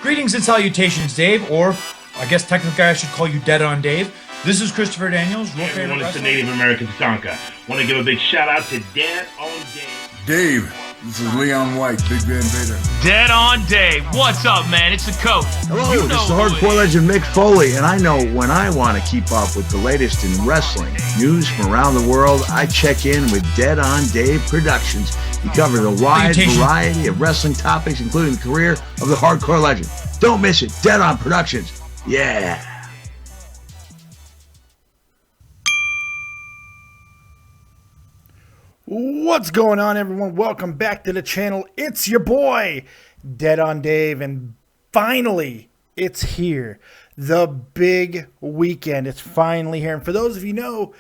Greetings and salutations, Dave, or I guess technically I should call you Dead on Dave. This is Christopher Daniels. Hey everyone, it's the Native American Tonka. Want to give a big shout out to Dead on Dave. Dave, this is Leon White, Big Van Vader. Dead on Dave. What's up, man? It's the coach. Hello, this is the hardcore legend Mick Foley, and I know when I want to keep up with the latest in wrestling news from around the world, I check in with Dead on Dave Productions. He covers a wide variety of wrestling topics, including the career of the hardcore legend. Don't miss it. Dead on Productions. Yeah. What's going on, everyone? Welcome back to the channel. It's your boy, Dead on Dave, and finally, it's here. The big weekend. It's finally here. And for those of you who know,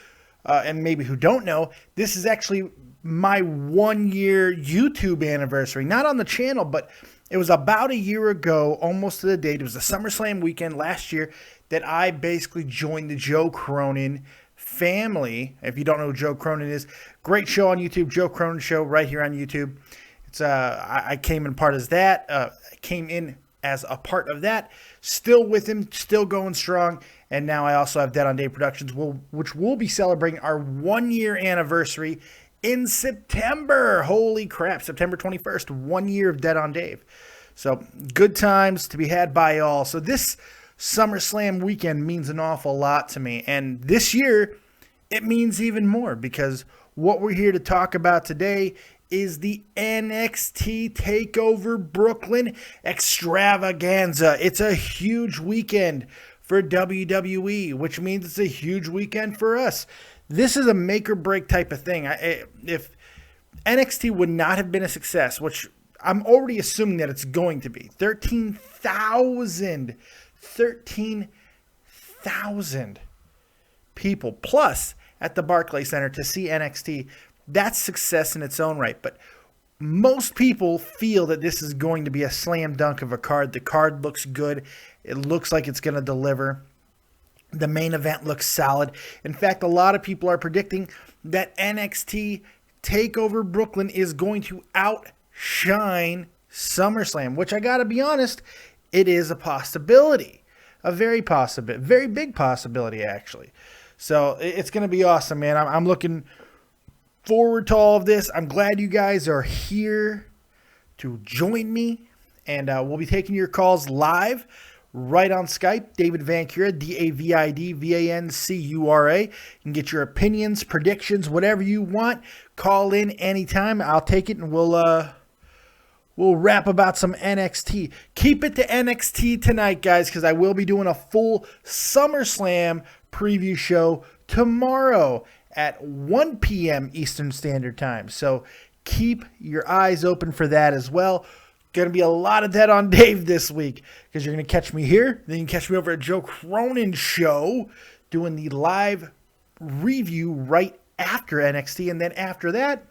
and maybe who don't know, this is actually my 1-year YouTube anniversary. Not on the channel, but it was about a year ago, almost to the date. It was the SummerSlam weekend last year that I basically joined the Joe Cronin family. If you don't know who Joe Cronin is, great show on YouTube, Joe Cronin Show, right here on YouTube. It's I came in as a part of that, still with him, still going strong, and now I also have Dead on Dave Productions, which will be celebrating our 1-year anniversary in September. Holy crap, September 21st, 1 year of Dead on Dave. So good times to be had by all. So this SummerSlam weekend means an awful lot to me, and this year it means even more, because what we're here to talk about today is the NXT TakeOver Brooklyn Extravaganza. It's a huge weekend for WWE, which means it's a huge weekend for us. This is a make or break type of thing. If NXT would not have been a success, which I'm already assuming that it's going to be, 13,000 people plus at the Barclays Center to see NXT, that's success in its own right. But most people feel that this is going to be a slam dunk of a card. The card looks good. It looks like it's going to deliver. The main event looks solid. In fact, a lot of people are predicting that NXT TakeOver Brooklyn is going to outshine SummerSlam, which I got to be honest, it is a possibility. A very big possibility, actually. So it's going to be awesome, man. I'm looking forward to all of this. I'm glad you guys are here to join me. And we'll be taking your calls live right on Skype. David Vancura, DavidVancura. You can get your opinions, predictions, whatever you want. Call in anytime. I'll take it, and we'll rap about some NXT. Keep it to NXT tonight, guys, because I will be doing a full SummerSlam preview show tomorrow at 1 p.m. Eastern Standard Time. So keep your eyes open for that as well. Going to be a lot of Dead on Dave this week, because you're going to catch me here. Then you can catch me over at Joe Cronin Show doing the live review right after NXT. And then after that,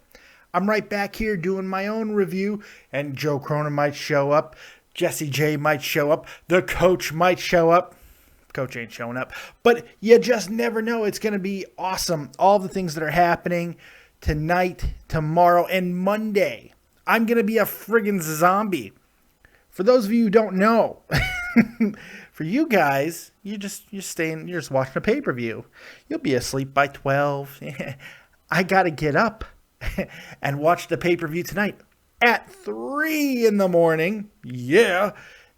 I'm right back here doing my own review, and Joe Cronin might show up. Jesse J might show up. The coach might show up. Coach ain't showing up. But you just never know. It's going to be awesome. All the things that are happening tonight, tomorrow, and Monday. I'm going to be a friggin' zombie. For those of you who don't know, for you guys, you're just watching a pay-per-view. You'll be asleep by 12. I got to get up and watch the pay-per-view tonight at 3 in the morning. Yeah.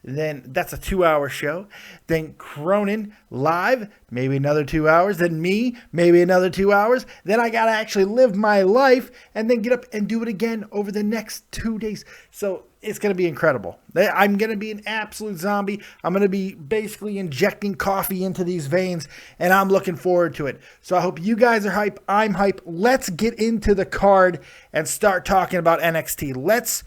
Then that's a 2-hour show. Then Cronin live, maybe another 2 hours. Then me, maybe another 2 hours. Then I got to actually live my life and then get up and do it again over the next 2 days. So it's going to be incredible. I'm going to be an absolute zombie. I'm going to be basically injecting coffee into these veins, and I'm looking forward to it. So I hope you guys are hype. I'm hype. Let's get into the card and start talking about NXT. Let's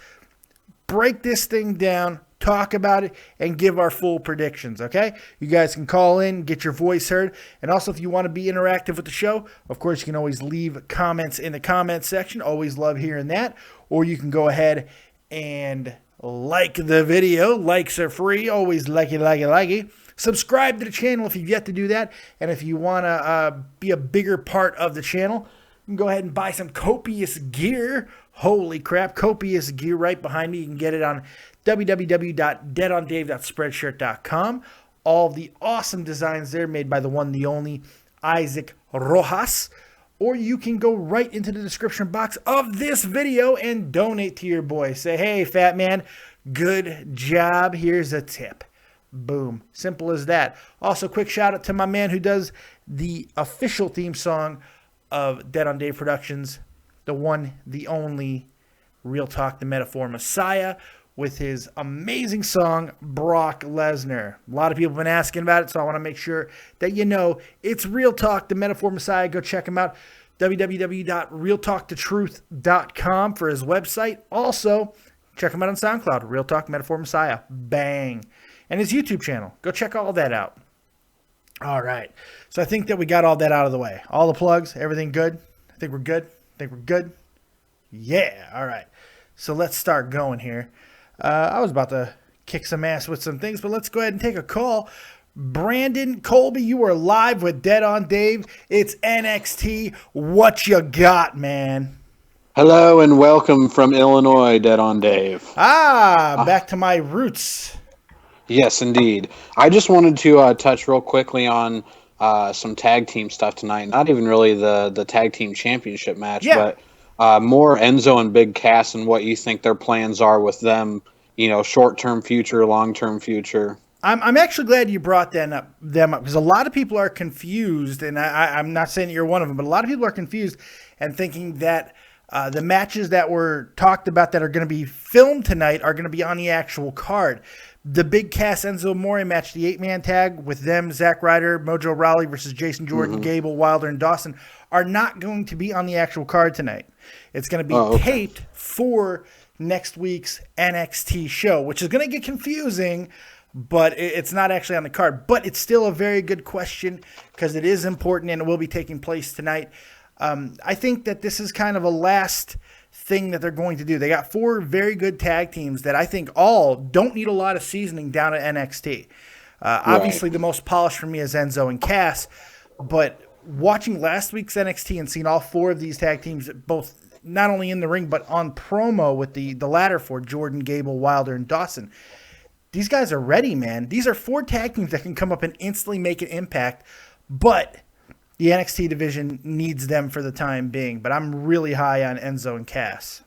break this thing down, talk about it, and give our full predictions, okay? You guys can call in, get your voice heard, and also if you want to be interactive with the show, of course, you can always leave comments in the comments section. Always love hearing that. Or you can go ahead and like the video. Likes are free. Always like it. Subscribe to the channel if you've yet to do that. And if you want to be a bigger part of the channel, you can go ahead and buy some copious gear. Holy crap, copious gear right behind me. You can get it on www.deadondave.spreadshirt.com. All the awesome designs there made by the one, the only Isaac Rojas. Or you can go right into the description box of this video and donate to your boy. Say, hey, fat man, good job. Here's a tip. Boom. Simple as that. Also, quick shout out to my man who does the official theme song of Dead on Dave Productions, the one, the only, Real Talk, the Metaphor Messiah, with his amazing song, Brock Lesnar. A lot of people have been asking about it, so I want to make sure that you know it's Real Talk, the Metaphor Messiah. Go check him out, www.realtalkthetruth.com for his website. Also, check him out on SoundCloud, Real Talk, Metaphor Messiah. Bang. And his YouTube channel. Go check all that out. All right. So I think that we got all that out of the way. All the plugs, everything good? I think we're good. Yeah. All right. So let's start going here. I was about to kick some ass with some things, but let's go ahead and take a call. Brandon Colby, you are live with Dead on Dave. It's NXT. What you got, man? Hello and welcome from Illinois, Dead on Dave. Back to my roots. Yes, indeed. I just wanted to touch real quickly on some tag team stuff tonight. Not even really the tag team championship match, but more Enzo and Big Cass and what you think their plans are with them, short-term future, long-term future. I'm actually glad you brought them up because a lot of people are confused, and I'm not saying that you're one of them, but a lot of people are confused and thinking that the matches that were talked about that are going to be filmed tonight are going to be on the actual card. The Big Cass Enzo Amore match, the 8-man tag with them, Zack Ryder, Mojo Rawley versus Jason Jordan, Gable, Wilder, and Dawson are not going to be on the actual card tonight. It's going to be taped for next week's NXT show, which is going to get confusing, but it's not actually on the card. But it's still a very good question because it is important and it will be taking place tonight. I think that this is kind of a last thing that they're going to do. They got 4 very good tag teams that I think all don't need a lot of seasoning down at NXT. Obviously, the most polished for me is Enzo and Cass, but watching last week's NXT and seeing all 4 of these tag teams, both not only in the ring but on promo with the latter 4, Jordan, Gable, Wilder, and Dawson, these guys are ready, man. These are 4 tag teams that can come up and instantly make an impact, but the NXT division needs them for the time being, but I'm really high on Enzo and Cass.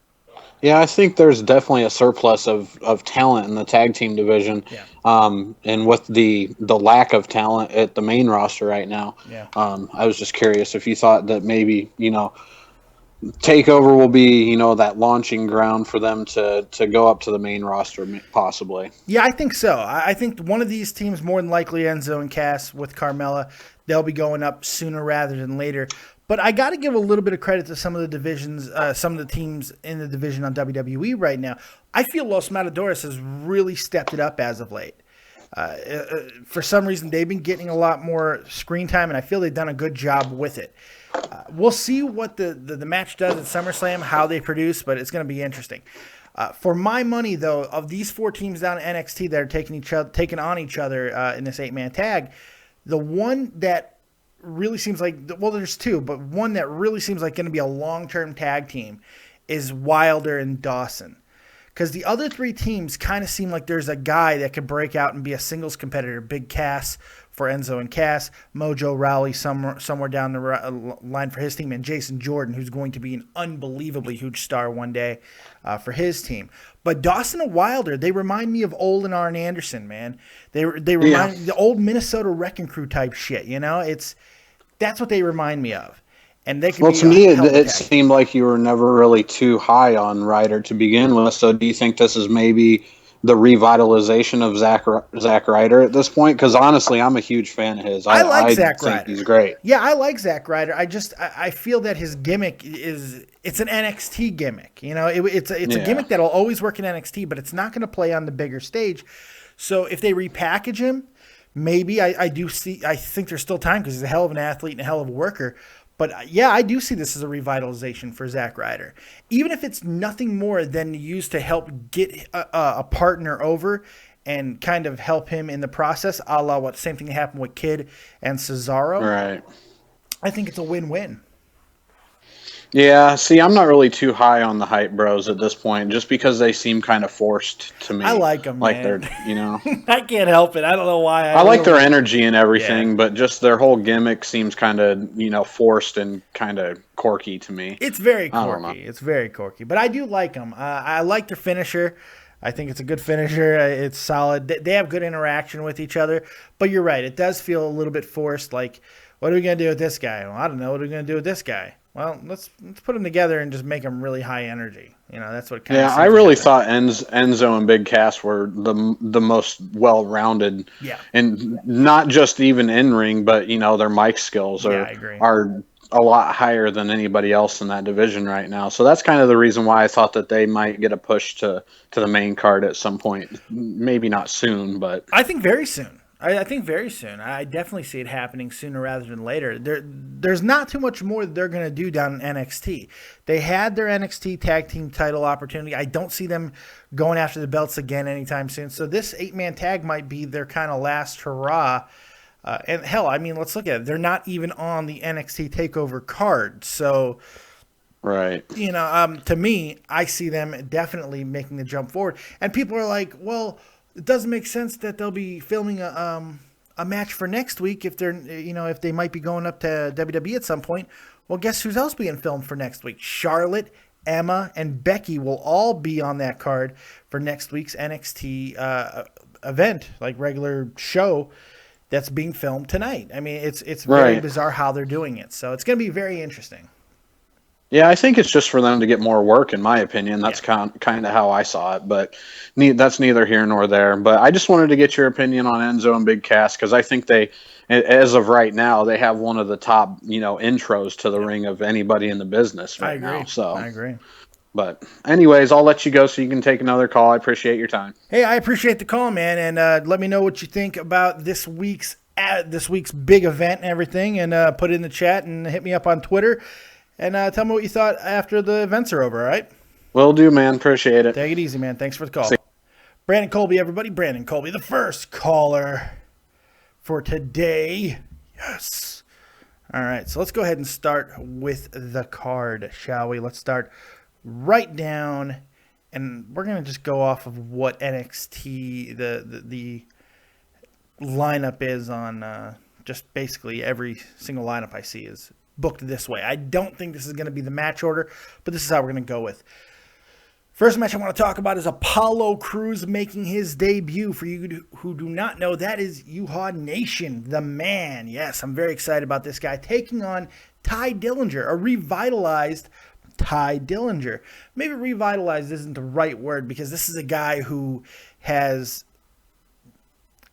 Yeah, I think there's definitely a surplus of talent in the tag team division, and with the lack of talent at the main roster right now. I was just curious if you thought that maybe, TakeOver will be, that launching ground for them to go up to the main roster, possibly. Yeah, I think so. I think one of these teams, more than likely Enzo and Cass with Carmella, they'll be going up sooner rather than later. But I got to give a little bit of credit to some of the divisions, some of the teams in the division on WWE right now. I feel Los Matadores has really stepped it up as of late. For some reason, they've been getting a lot more screen time, and I feel they've done a good job with it. We'll see what the match does at SummerSlam, how they produce, but it's going to be interesting. For my money, though, of these 4 teams down at NXT that are taking on each other in this 8-man tag, the one that really seems like, well, there's 2, but one that really seems like going to be a long-term tag team is Wilder and Dawson. Because the other 3 teams kind of seem like there's a guy that could break out and be a singles competitor. Big Cass for Enzo and Cass, Mojo Rawley somewhere down the line for his team, and Jason Jordan, who's going to be an unbelievably huge star one day for his team. But Dawson and Wilder, they remind me of old and Arn Anderson, man. They remind me the old Minnesota Wrecking Crew type shit. That's what they remind me of. And they can to me, it seemed like you were never really too high on Ryder to begin with. So do you think this is maybe the revitalization of Zack Ryder at this point? Because honestly, I'm a huge fan of his. I like Zack Ryder. He's great. Yeah, I like Zack Ryder. I feel that his gimmick it's an NXT gimmick. It's a gimmick that'll always work in NXT, but it's not going to play on the bigger stage. So if they repackage him, maybe I think there's still time because he's a hell of an athlete and a hell of a worker. But yeah, I do see this as a revitalization for Zack Ryder. Even if it's nothing more than used to help get a partner over and kind of help him in the process, a la what same thing happened with Kid and Cesaro. Right. I think it's a win-win. Yeah, see, I'm not really too high on the Hype Bros at this point, just because they seem kind of forced to me. I like them, like man. They're, I can't help it. I don't know why. I like their energy and everything, Yeah. but just their whole gimmick seems kind of, forced and kind of quirky to me. It's very I don't know. quirky. It's very quirky, but I do like them. I like their finisher. I think it's a good finisher. It's solid. They have good interaction with each other, but you're right. It does feel a little bit forced. Like, what are we going to do with this guy? Well, I don't know. What are we going to do with this guy? Well, let's put them together and just make them really high energy. That's what kind of. Yeah, I really thought Enzo and Big Cass were the most well-rounded. Yeah. And not just even in ring, but their mic skills I agree. are a lot higher than anybody else in that division right now. So that's kind of the reason why I thought that they might get a push to the main card at some point. Maybe not soon, but I think very soon. I think very soon. I definitely see it happening sooner rather than later. There's not too much more that they're going to do down in NXT. They had their NXT tag team title opportunity. I don't see them going after the belts again anytime soon. So this 8-man tag might be their kind of last hurrah. And hell, I mean, let's look at it. They're not even on the NXT TakeOver card. So, right. To me, I see them definitely making the jump forward. And people are like, well, it doesn't make sense that they'll be filming a match for next week if they're, if they might be going up to WWE at some point. Well, guess who's else being filmed for next week? Charlotte, Emma, and Becky will all be on that card for next week's NXT event, like regular show that's being filmed tonight. I mean, it's very bizarre how they're doing it. So it's going to be very interesting. Yeah, I think it's just for them to get more work, in my opinion. That's kind of how I saw it, but that's neither here nor there. But I just wanted to get your opinion on Enzo and Big Cass, because I think they, as of right now, they have one of the top, intros to the ring of anybody in the business right now. So I agree. But anyways, I'll let you go so you can take another call. I appreciate your time. Hey, I appreciate the call, man, and let me know what you think about this week's big event and everything, and put it in the chat and hit me up on Twitter. And tell me what you thought after the events are over, all right? Will do, man. Appreciate it. Take it easy, man. Thanks for the call. Brandon Colby, everybody. Brandon Colby, the first caller for today. Yes. All right, so let's go ahead and start with the card, shall we? Let's start right down, and we're going to just go off of what NXT, the lineup is on just basically every single lineup I see is booked this way. I don't think this is going to be the match order, but this is how we're going to go with. First match I want to talk about is Apollo Crews making his debut. For you who do not know, that is Yuha Nation, the man. Yes, I'm very excited about this guy taking on Ty Dillinger, a revitalized Ty Dillinger. Maybe revitalized isn't the right word, because this is a guy who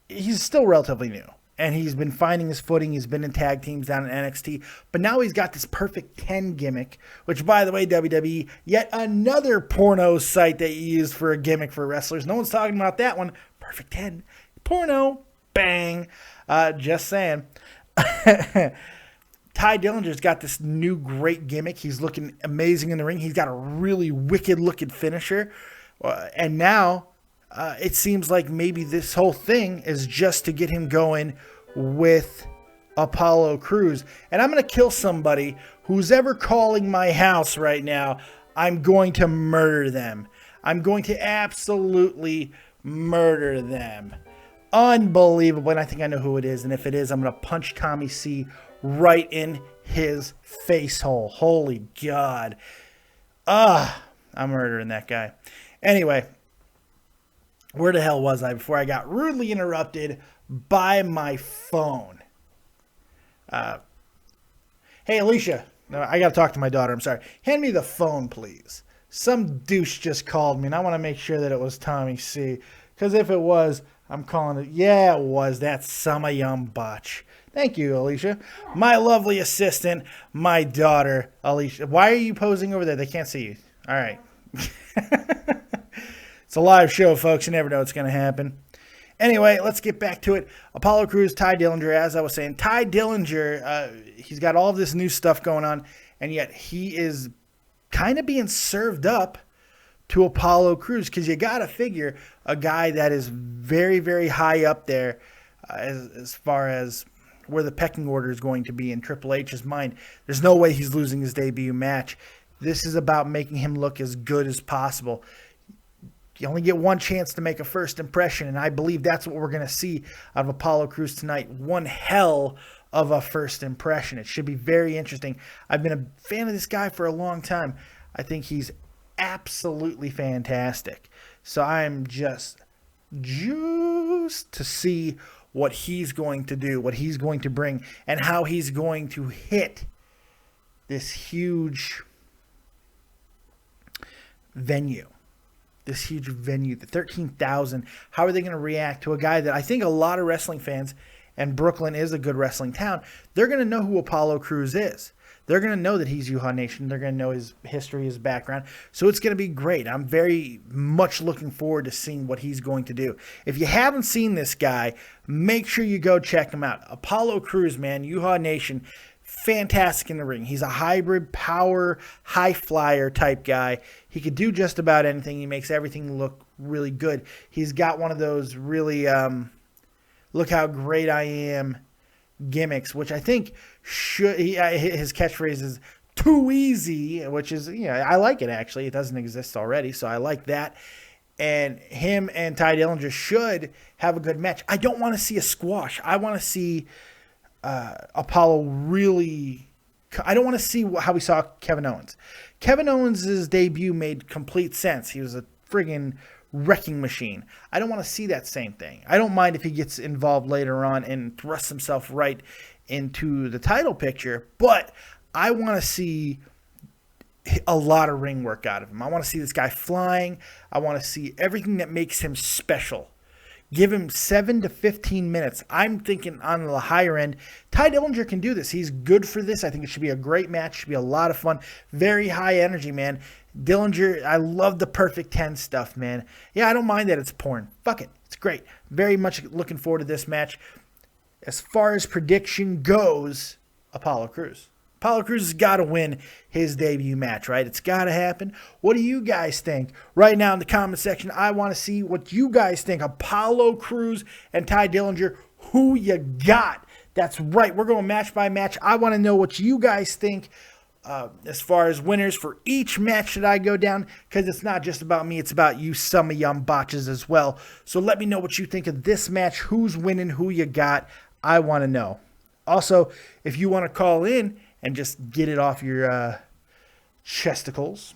he's still relatively new. And he's been finding his footing. He's been in tag teams down in NXT. But now he's got this Perfect 10 gimmick, which, by the way, WWE, yet another porno site that you use for a gimmick for wrestlers. No one's talking about that one. Perfect 10. Porno. Bang. Just saying. Ty Dillinger's got this new great gimmick. He's looking amazing in the ring. He's got a really wicked-looking finisher. And now it seems like maybe this whole thing is just to get him going with Apollo Crews. And I'm going to kill somebody who's ever calling my house right now. I'm going to murder them. I'm going to absolutely murder them. Unbelievable. And I think I know who it is. And if it is, I'm going to punch Tommy C right in his face hole. Holy God. I'm murdering that guy. Anyway, where the hell was I before I got rudely interrupted by my phone? Hey, Alicia. No, I got to talk to my daughter. I'm sorry. Hand me the phone, please. Some douche just called me, and I want to make sure that it was Tommy C. Because if it was, I'm calling it. Yeah, it was. That's some young botch. Thank you, Alicia. My lovely assistant, my daughter, Alicia. Why are you posing over there? They can't see you. All right. It's a live show, folks. You never know what's going to happen. Anyway, let's get back to it. Apollo Crews, Ty Dillinger, as I was saying. Ty Dillinger, he's got all of this new stuff going on, and yet he is kind of being served up to Apollo Crews, because you got to figure a guy that is very, very high up there as far as where the pecking order is going to be in Triple H's mind. There's no way he's losing his debut match. This is about making him look as good as possible. You only get one chance to make a first impression, and I believe that's what we're going to see out of Apollo Crews tonight. One hell of a first impression. It should be very interesting. I've been a fan of this guy for a long time. I think he's absolutely fantastic. So I'm just juiced to see what he's going to do, what he's going to bring, and how he's going to hit this huge venue. This huge venue, the 13,000. How are they going to react to a guy that I think a lot of wrestling fans, and Brooklyn is a good wrestling town, they're going to know who Apollo Crews is. They're going to know that he's Yuha Nation. They're going to know his history, his background. So it's going to be great. I'm very much looking forward to seeing what he's going to do. If you haven't seen this guy, make sure you go check him out. Apollo Crews, man, Yuha Nation, fantastic in the ring. He's a hybrid power, high flyer type guy. He could do just about anything. He makes everything look really good. He's got one of those really look how great I am gimmicks, which I think his catchphrase is too easy, which is, I like it actually. It doesn't exist already, so I like that. And him and Ty Dillinger should have a good match. I don't want to see a squash. I want to see Apollo really. I don't want to see how we saw Kevin Owens. Kevin Owens' debut made complete sense. He was a friggin' wrecking machine. I don't want to see that same thing. I don't mind if he gets involved later on and thrusts himself right into the title picture, but I want to see a lot of ring work out of him. I want to see this guy flying. I want to see everything that makes him special. Give him 7 to 15 minutes. I'm thinking on the higher end. Ty Dillinger can do this. He's good for this. I think it should be a great match. It should be a lot of fun. Very high energy, man. Dillinger, I love the Perfect 10 stuff, man. Yeah, I don't mind that it's porn. Fuck it. It's great. Very much looking forward to this match. As far as prediction goes, Apollo Crews. Apollo Crews has got to win his debut match, right? It's got to happen. What do you guys think? Right now in the comment section, I want to see what you guys think. Apollo Crews and Ty Dillinger, who you got? That's right. We're going match by match. I want to know what you guys think as far as winners for each match that I go down, because it's not just about me. It's about you, some of y'all botches as well. So let me know what you think of this match. Who's winning? Who you got? I want to know. Also, if you want to call in and just get it off your chesticles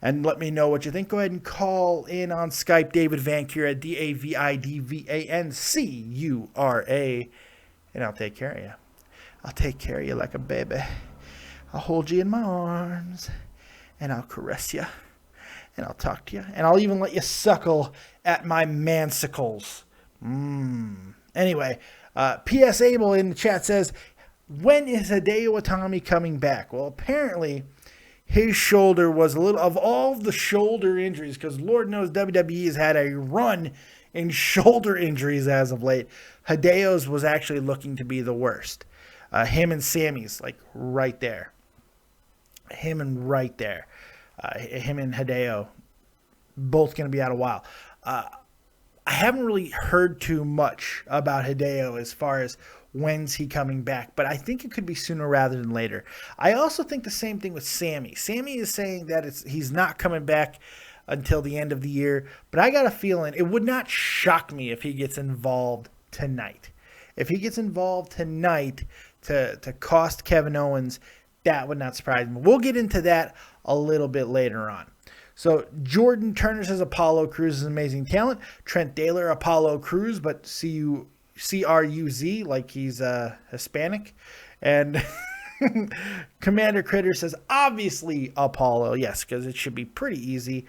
and let me know what you think, go ahead and call in on Skype, David Vancura, DavidVancura, and I'll take care of you. I'll take care of you like a baby. I'll hold you in my arms, and I'll caress you, and I'll talk to you, and I'll even let you suckle at my mansicles. Anyway, P.S. Abel in the chat says, when is Hideo Itami coming back? Well, apparently his shoulder was a little, of all the shoulder injuries, because Lord knows WWE has had a run in shoulder injuries as of late. Hideo's was actually looking to be the worst. Him and Sammy's, like, right there. Him and Hideo, both going to be out a while. I haven't really heard too much about Hideo as far as when's he coming back, but I think it could be sooner rather than later. I also think the same thing with Sammy. Sammy is saying that he's not coming back until the end of the year, but I got a feeling it would not shock me if he gets involved tonight. If he gets involved tonight to cost Kevin Owens, that would not surprise me. We'll get into that a little bit later on. So Jordan Turner says Apollo Crews is amazing talent. Trent Daler, Apollo Crews, but C-R-U-Z, like he's Hispanic. And Commander Critter says, obviously Apollo. Yes, because it should be pretty easy.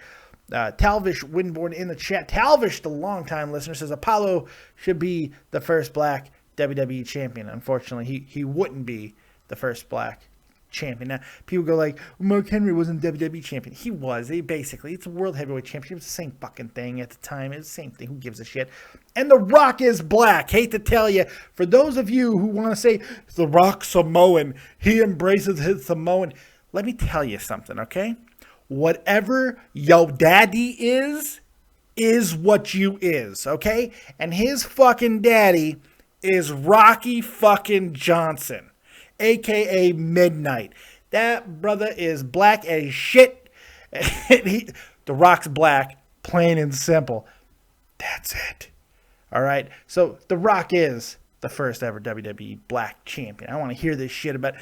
Talvish Winborn in the chat. Talvish, the longtime listener, says Apollo should be the first black WWE champion. Unfortunately, he wouldn't be the first black champion. Now, people go like, Mark Henry wasn't WWE champion. He was. It's a world heavyweight championship. It's the same fucking thing at the time. It's the same thing. Who gives a shit? And The Rock is black. Hate to tell you, for those of you who want to say, The Rock Samoan, he embraces his Samoan. Let me tell you something, okay? Whatever yo daddy is what you is, okay? And his fucking daddy is Rocky fucking Johnson, a.k.a. Midnight. That brother is black as shit. The Rock's black, plain and simple. That's it. All right? So The Rock is the first ever WWE black champion. I want to hear this shit about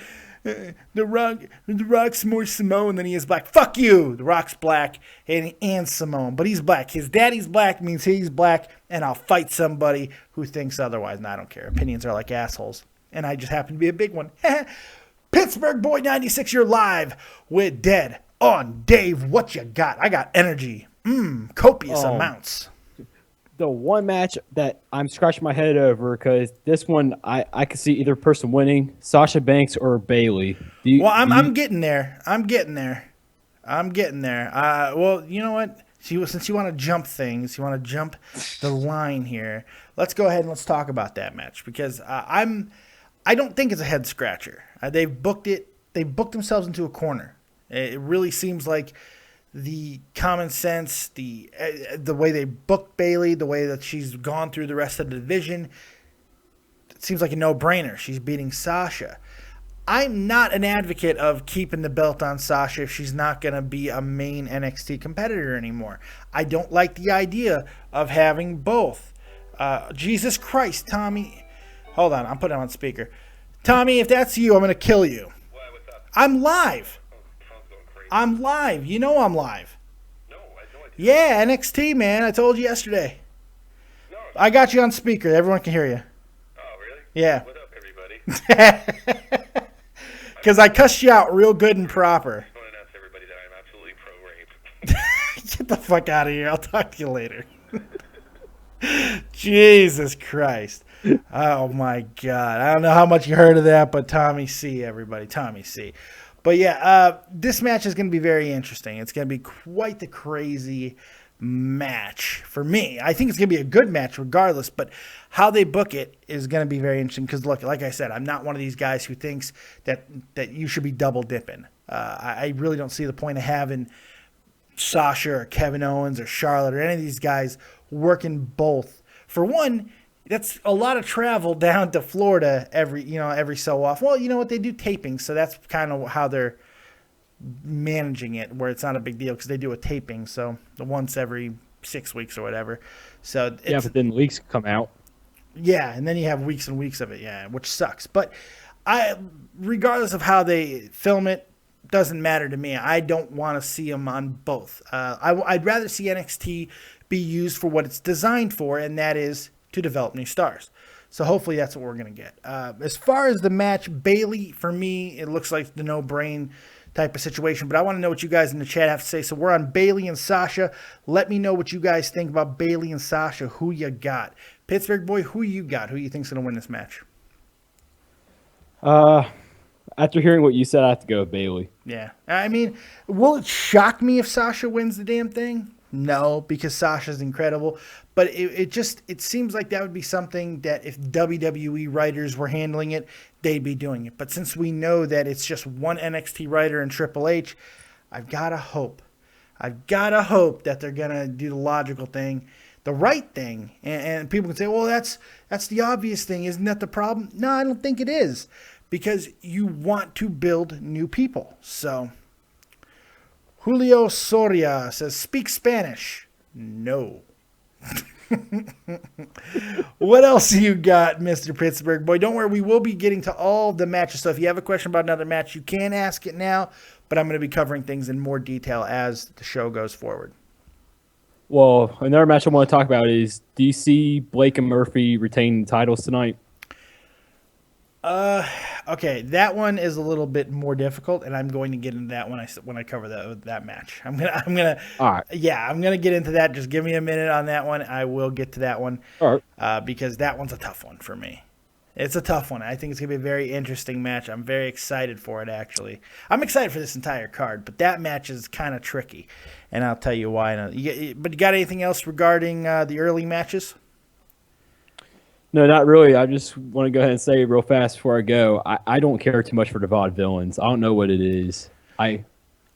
The Rock's more Samoan than he is black. Fuck you. The Rock's black and Samoan, but he's black. His daddy's black means he's black, and I'll fight somebody who thinks otherwise. And I don't care. Opinions are like assholes, and I just happen to be a big one. Pittsburgh Boy 96, you're live with Dead on Dave. What you got? I got energy. Copious amounts. The one match that I'm scratching my head over, because this one I could see either person winning, Sasha Banks or Bayley. I'm getting there. I'm getting there. Well, you know what? Since you want to jump things, you want to jump the line here. Let's go ahead and let's talk about that match, because I don't think it's a head scratcher. They've booked it. They booked themselves into a corner. It really seems like the common sense, the way they booked Bayley, the way that she's gone through the rest of the division, it seems like a no-brainer. She's beating Sasha. I'm not an advocate of keeping the belt on Sasha if she's not going to be a main NXT competitor anymore. I don't like the idea of having both. Jesus Christ, Tommy. Hold on, I'm putting him on speaker. Tommy, if that's you, I'm going to kill you. What's up? I'm live. I'm live. You know I'm live. No, I had no idea. Yeah, NXT, man. I told you yesterday. No. I got you on speaker. Everyone can hear you. Oh, really? Yeah. What up, everybody? Because I cussed you out real good and proper. I want to announce to everybody that I'm absolutely pro-rape. Get the fuck out of here. I'll talk to you later. Jesus Christ. Oh, my God. I don't know how much you heard of that, but Tommy C, everybody. Tommy C. But yeah, this match is going to be very interesting. It's going to be quite the crazy match for me. I think it's going to be a good match regardless, but how they book it is going to be very interesting because, look, like I said, I'm not one of these guys who thinks that you should be double dipping. I really don't see the point of having Sasha or Kevin Owens or Charlotte or any of these guys working both. For one, that's a lot of travel down to Florida every so often. Well, you know what? They do taping, so that's kind of how they're managing it, where it's not a big deal because they do a taping, so once every 6 weeks or whatever. So yeah, but then leaks come out. Yeah, and then you have weeks and weeks of it, yeah, which sucks. But regardless of how they film it, doesn't matter to me. I don't want to see them on both. I'd rather see NXT be used for what it's designed for, and that is to develop new stars. So hopefully that's what we're going to get. As far as the match, Bayley, for me, it looks like the no-brain type of situation. But I want to know what you guys in the chat have to say. So we're on Bayley and Sasha. Let me know what you guys think about Bayley and Sasha. Who you got? Pittsburgh Boy, who you got? Who you think's going to win this match? After hearing what you said, I have to go with Bayley. Yeah. I mean, will it shock me if Sasha wins the damn thing? No, because Sasha's incredible. But it seems like that would be something that if WWE writers were handling it, they'd be doing it. But since we know that it's just one NXT writer and Triple H, I've got to hope. that they're going to do the logical thing, the right thing. And people can say, well, that's the obvious thing. Isn't that the problem? No, I don't think it is. Because you want to build new people. So, Julio Soria says, speak Spanish. No. What else you got, Mr. Pittsburgh Boy? Don't worry, we will be getting to all the matches. So if you have a question about another match, you can ask it now. But I'm going to be covering things in more detail as the show goes forward. Well, another match I want to talk about is DC, Blake, and Murphy retaining the titles tonight. Okay, that one is a little bit more difficult, and I'm going to get into that when I cover that match. I'm gonna. All right. Yeah, I'm gonna get into that. Just give me a minute on that one. I will get to that one. All right. Because that one's a tough one for me. It's a tough one. I think it's gonna be a very interesting match. I'm very excited for it. Actually, I'm excited for this entire card, but that match is kind of tricky, and I'll tell you why. But you got anything else regarding the early matches? No, not really. I just want to go ahead and say real fast before I go, I don't care too much for the Vaudevillains. I don't know what it is.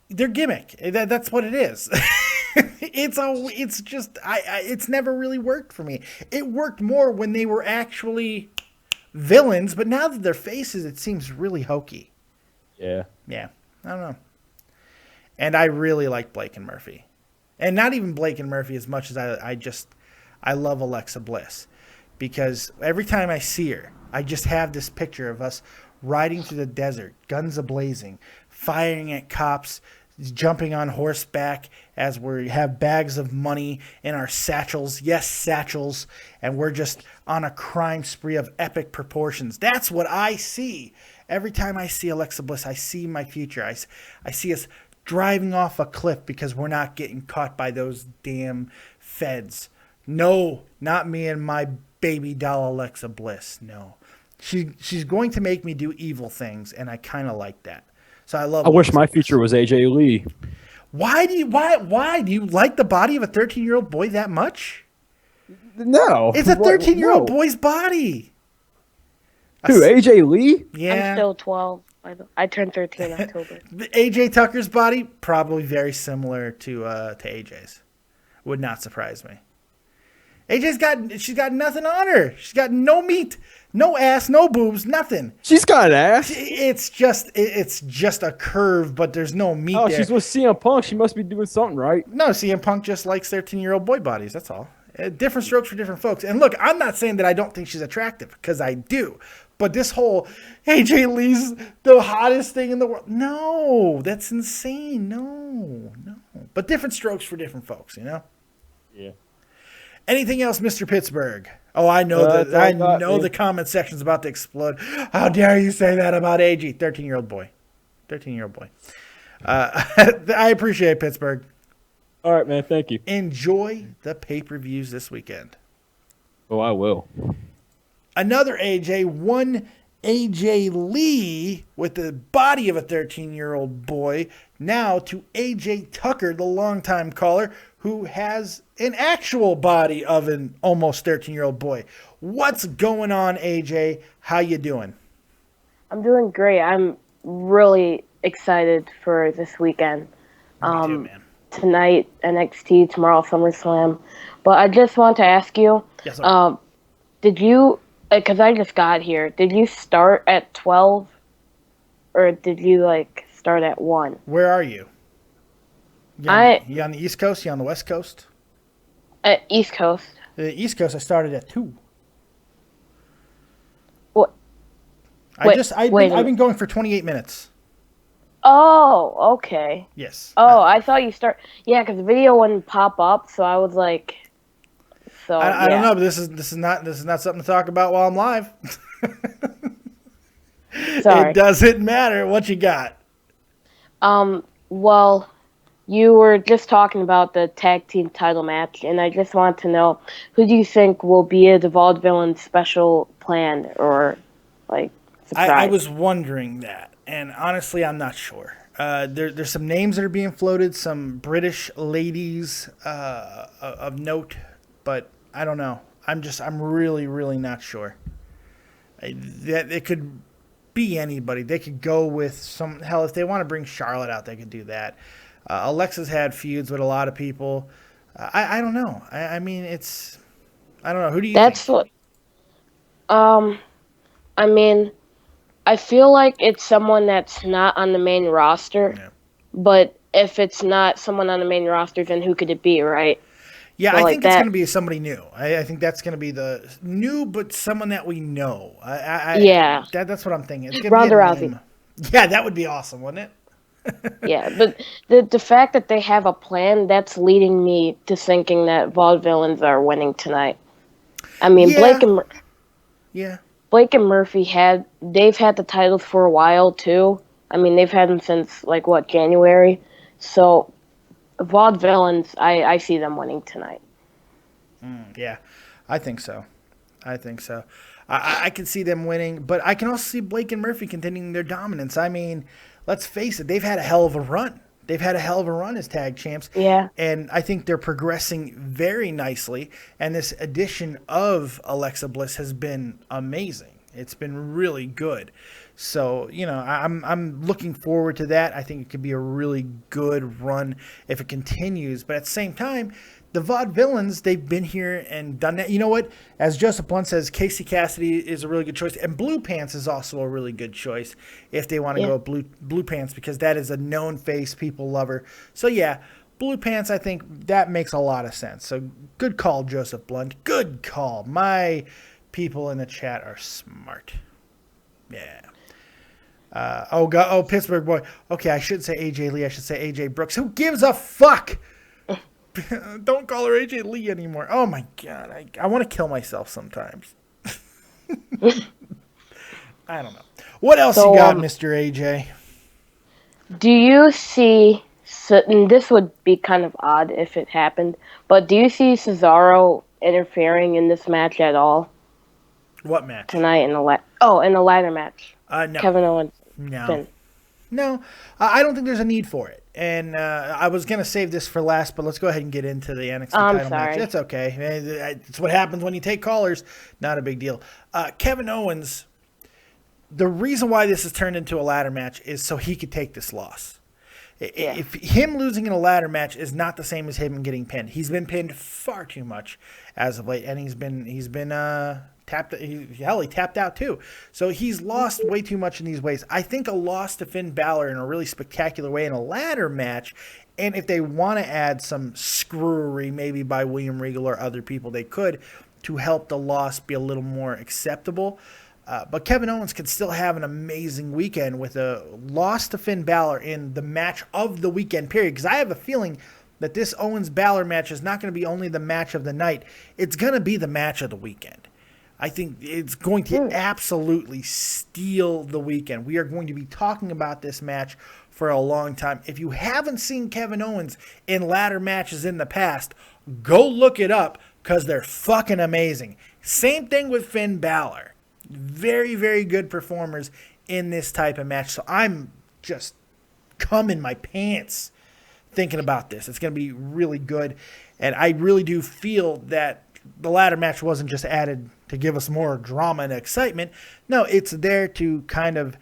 Their gimmick. That's what it is. It's never really worked for me. It worked more when they were actually villains, but now that they're faces, it seems really hokey. Yeah. Yeah, I don't know. And I really like Blake and Murphy. And not even Blake and Murphy as much as I love Alexa Bliss. Because every time I see her, I just have this picture of us riding through the desert, guns a-blazing, firing at cops, jumping on horseback as we have bags of money in our satchels. Yes, satchels. And we're just on a crime spree of epic proportions. That's what I see. Every time I see Alexa Bliss, I see my future. I see us driving off a cliff because we're not getting caught by those damn feds. No, not me and my baby doll Alexa Bliss. No. She's going to make me do evil things, and I kind of like that. So I love. I wish my future was AJ Lee. Why do you like the body of a 13-year-old boy that much? No, it's a 13-year-old boy's body. Who, AJ Lee? Yeah, I'm still 12. I turned 13 in October. AJ Tucker's body probably very similar to AJ's. Would not surprise me. She's got nothing on her. She's got no meat, no ass, no boobs, nothing. She's got an ass. It's just a curve, but there's no meat there. She's with CM Punk. She must be doing something right. No, CM Punk just likes 13-year-old boy bodies. That's all. Different strokes for different folks. And look, I'm not saying that I don't think she's attractive, because I do. But this whole AJ Lee's the hottest thing in the world. No, that's insane. No. But different strokes for different folks, you know? Yeah. Anything else, Mr. Pittsburgh? Oh, I know the comment section's about to explode. How dare you say that about AJ? 13-year-old boy. 13-year-old boy. I appreciate it, Pittsburgh. All right, man. Thank you. Enjoy the pay-per-views this weekend. Oh, I will. Another AJ, one AJ Lee with the body of a 13-year-old boy, now to AJ Tucker, the longtime caller, who has an actual body of an almost 13-year-old boy. What's going on, AJ? How you doing? I'm doing great. I'm really excited for this weekend. Me too, man. Tonight, NXT, tomorrow, SummerSlam. But I just want to ask you, yes, did you, because I just got here, did you start at 12? Or did you, start at 1? Where are you? You on the East Coast? You on the West Coast? East Coast. The East Coast, I started at 2. What? I've been going for 28 minutes. Oh, okay. Yes. Oh, I thought you start. Yeah, because the video wouldn't pop up, so I was like. So I don't know, but this is not something to talk about while I'm live. Sorry. It doesn't matter what you got. Well, you were just talking about the tag team title match, and I just want to know, who do you think will be the Vaudevillains special plan or surprise? I was wondering that. And honestly, I'm not sure. There's some names that are being floated, some British ladies of note, but I don't know. I'm really, really not sure. It could be anybody. They could go with if they want to bring Charlotte out, they could do that. Alexa's had feuds with a lot of people. I don't know. I mean, I don't know. Who do you think? That's what. I mean, I feel like it's someone that's not on the main roster, but if it's not someone on the main roster, then who could it be, right? Yeah, I think it's going to be somebody new. I think that's going to be the new, but someone that we know. Yeah. That's what I'm thinking. It's Ronda Rousey. Yeah, that would be awesome, wouldn't it? Yeah, but the fact that they have a plan, that's leading me to thinking that Vaudevillains are winning tonight. I mean, yeah. Blake and Murphy they've had the titles for a while too. I mean, they've had them since January. So Vaudevillains, I see them winning tonight. Yeah, I think so. I can see them winning, but I can also see Blake and Murphy continuing their dominance. I mean, let's face it, they've had a hell of a run. As tag champs. Yeah. And I think they're progressing very nicely. And this addition of Alexa Bliss has been amazing. It's been really good. So, I'm looking forward to that. I think it could be a really good run if it continues. But at the same time, the Vaudevillains, they've been here and done that. You know what? As Joseph Blunt says, Casey Cassidy is a really good choice. And Blue Pants is also a really good choice if they want to go Blue Pants, because that is a known face. People love her. So, yeah, Blue Pants, I think that makes a lot of sense. So, good call, Joseph Blunt. Good call. My people in the chat are smart. Yeah. Pittsburgh boy. Okay, I shouldn't say AJ Lee. I should say AJ Brooks. Who gives a fuck? Don't call her AJ Lee anymore. Oh my God, I want to kill myself sometimes. I don't know. What else you got, Mr. AJ? Do you see? And this would be kind of odd if it happened, but do you see Cesaro interfering in this match at all? What match? Tonight in the ladder match. No. Kevin Owens. No. I don't think there's a need for it. And I was going to save this for last, but let's go ahead and get into the NXT title match. It's okay. It's what happens when you take callers. Not a big deal. Kevin Owens, the reason why this has turned into a ladder match is so he could take this loss. Yeah. If him losing in a ladder match is not the same as him getting pinned. He's been pinned far too much as of late, and he's been tapped. He tapped out too. So he's lost way too much in these ways. I think a loss to Finn Balor in a really spectacular way in a ladder match, and if they want to add some screwery, maybe by William Regal or other people, they could, to help the loss be a little more acceptable. But Kevin Owens could still have an amazing weekend with a loss to Finn Balor in the match of the weekend period. Because I have a feeling that this Owens-Balor match is not going to be only the match of the night. It's going to be the match of the weekend. I think it's going to absolutely steal the weekend. We are going to be talking about this match for a long time. If you haven't seen Kevin Owens in ladder matches in the past, go look it up because they're fucking amazing. Same thing with Finn Balor. Very, very good performers in this type of match. So I'm just coming my pants thinking about this. It's going to be really good. And I really do feel that the ladder match wasn't just added to give us more drama and excitement. No, it's there to kind of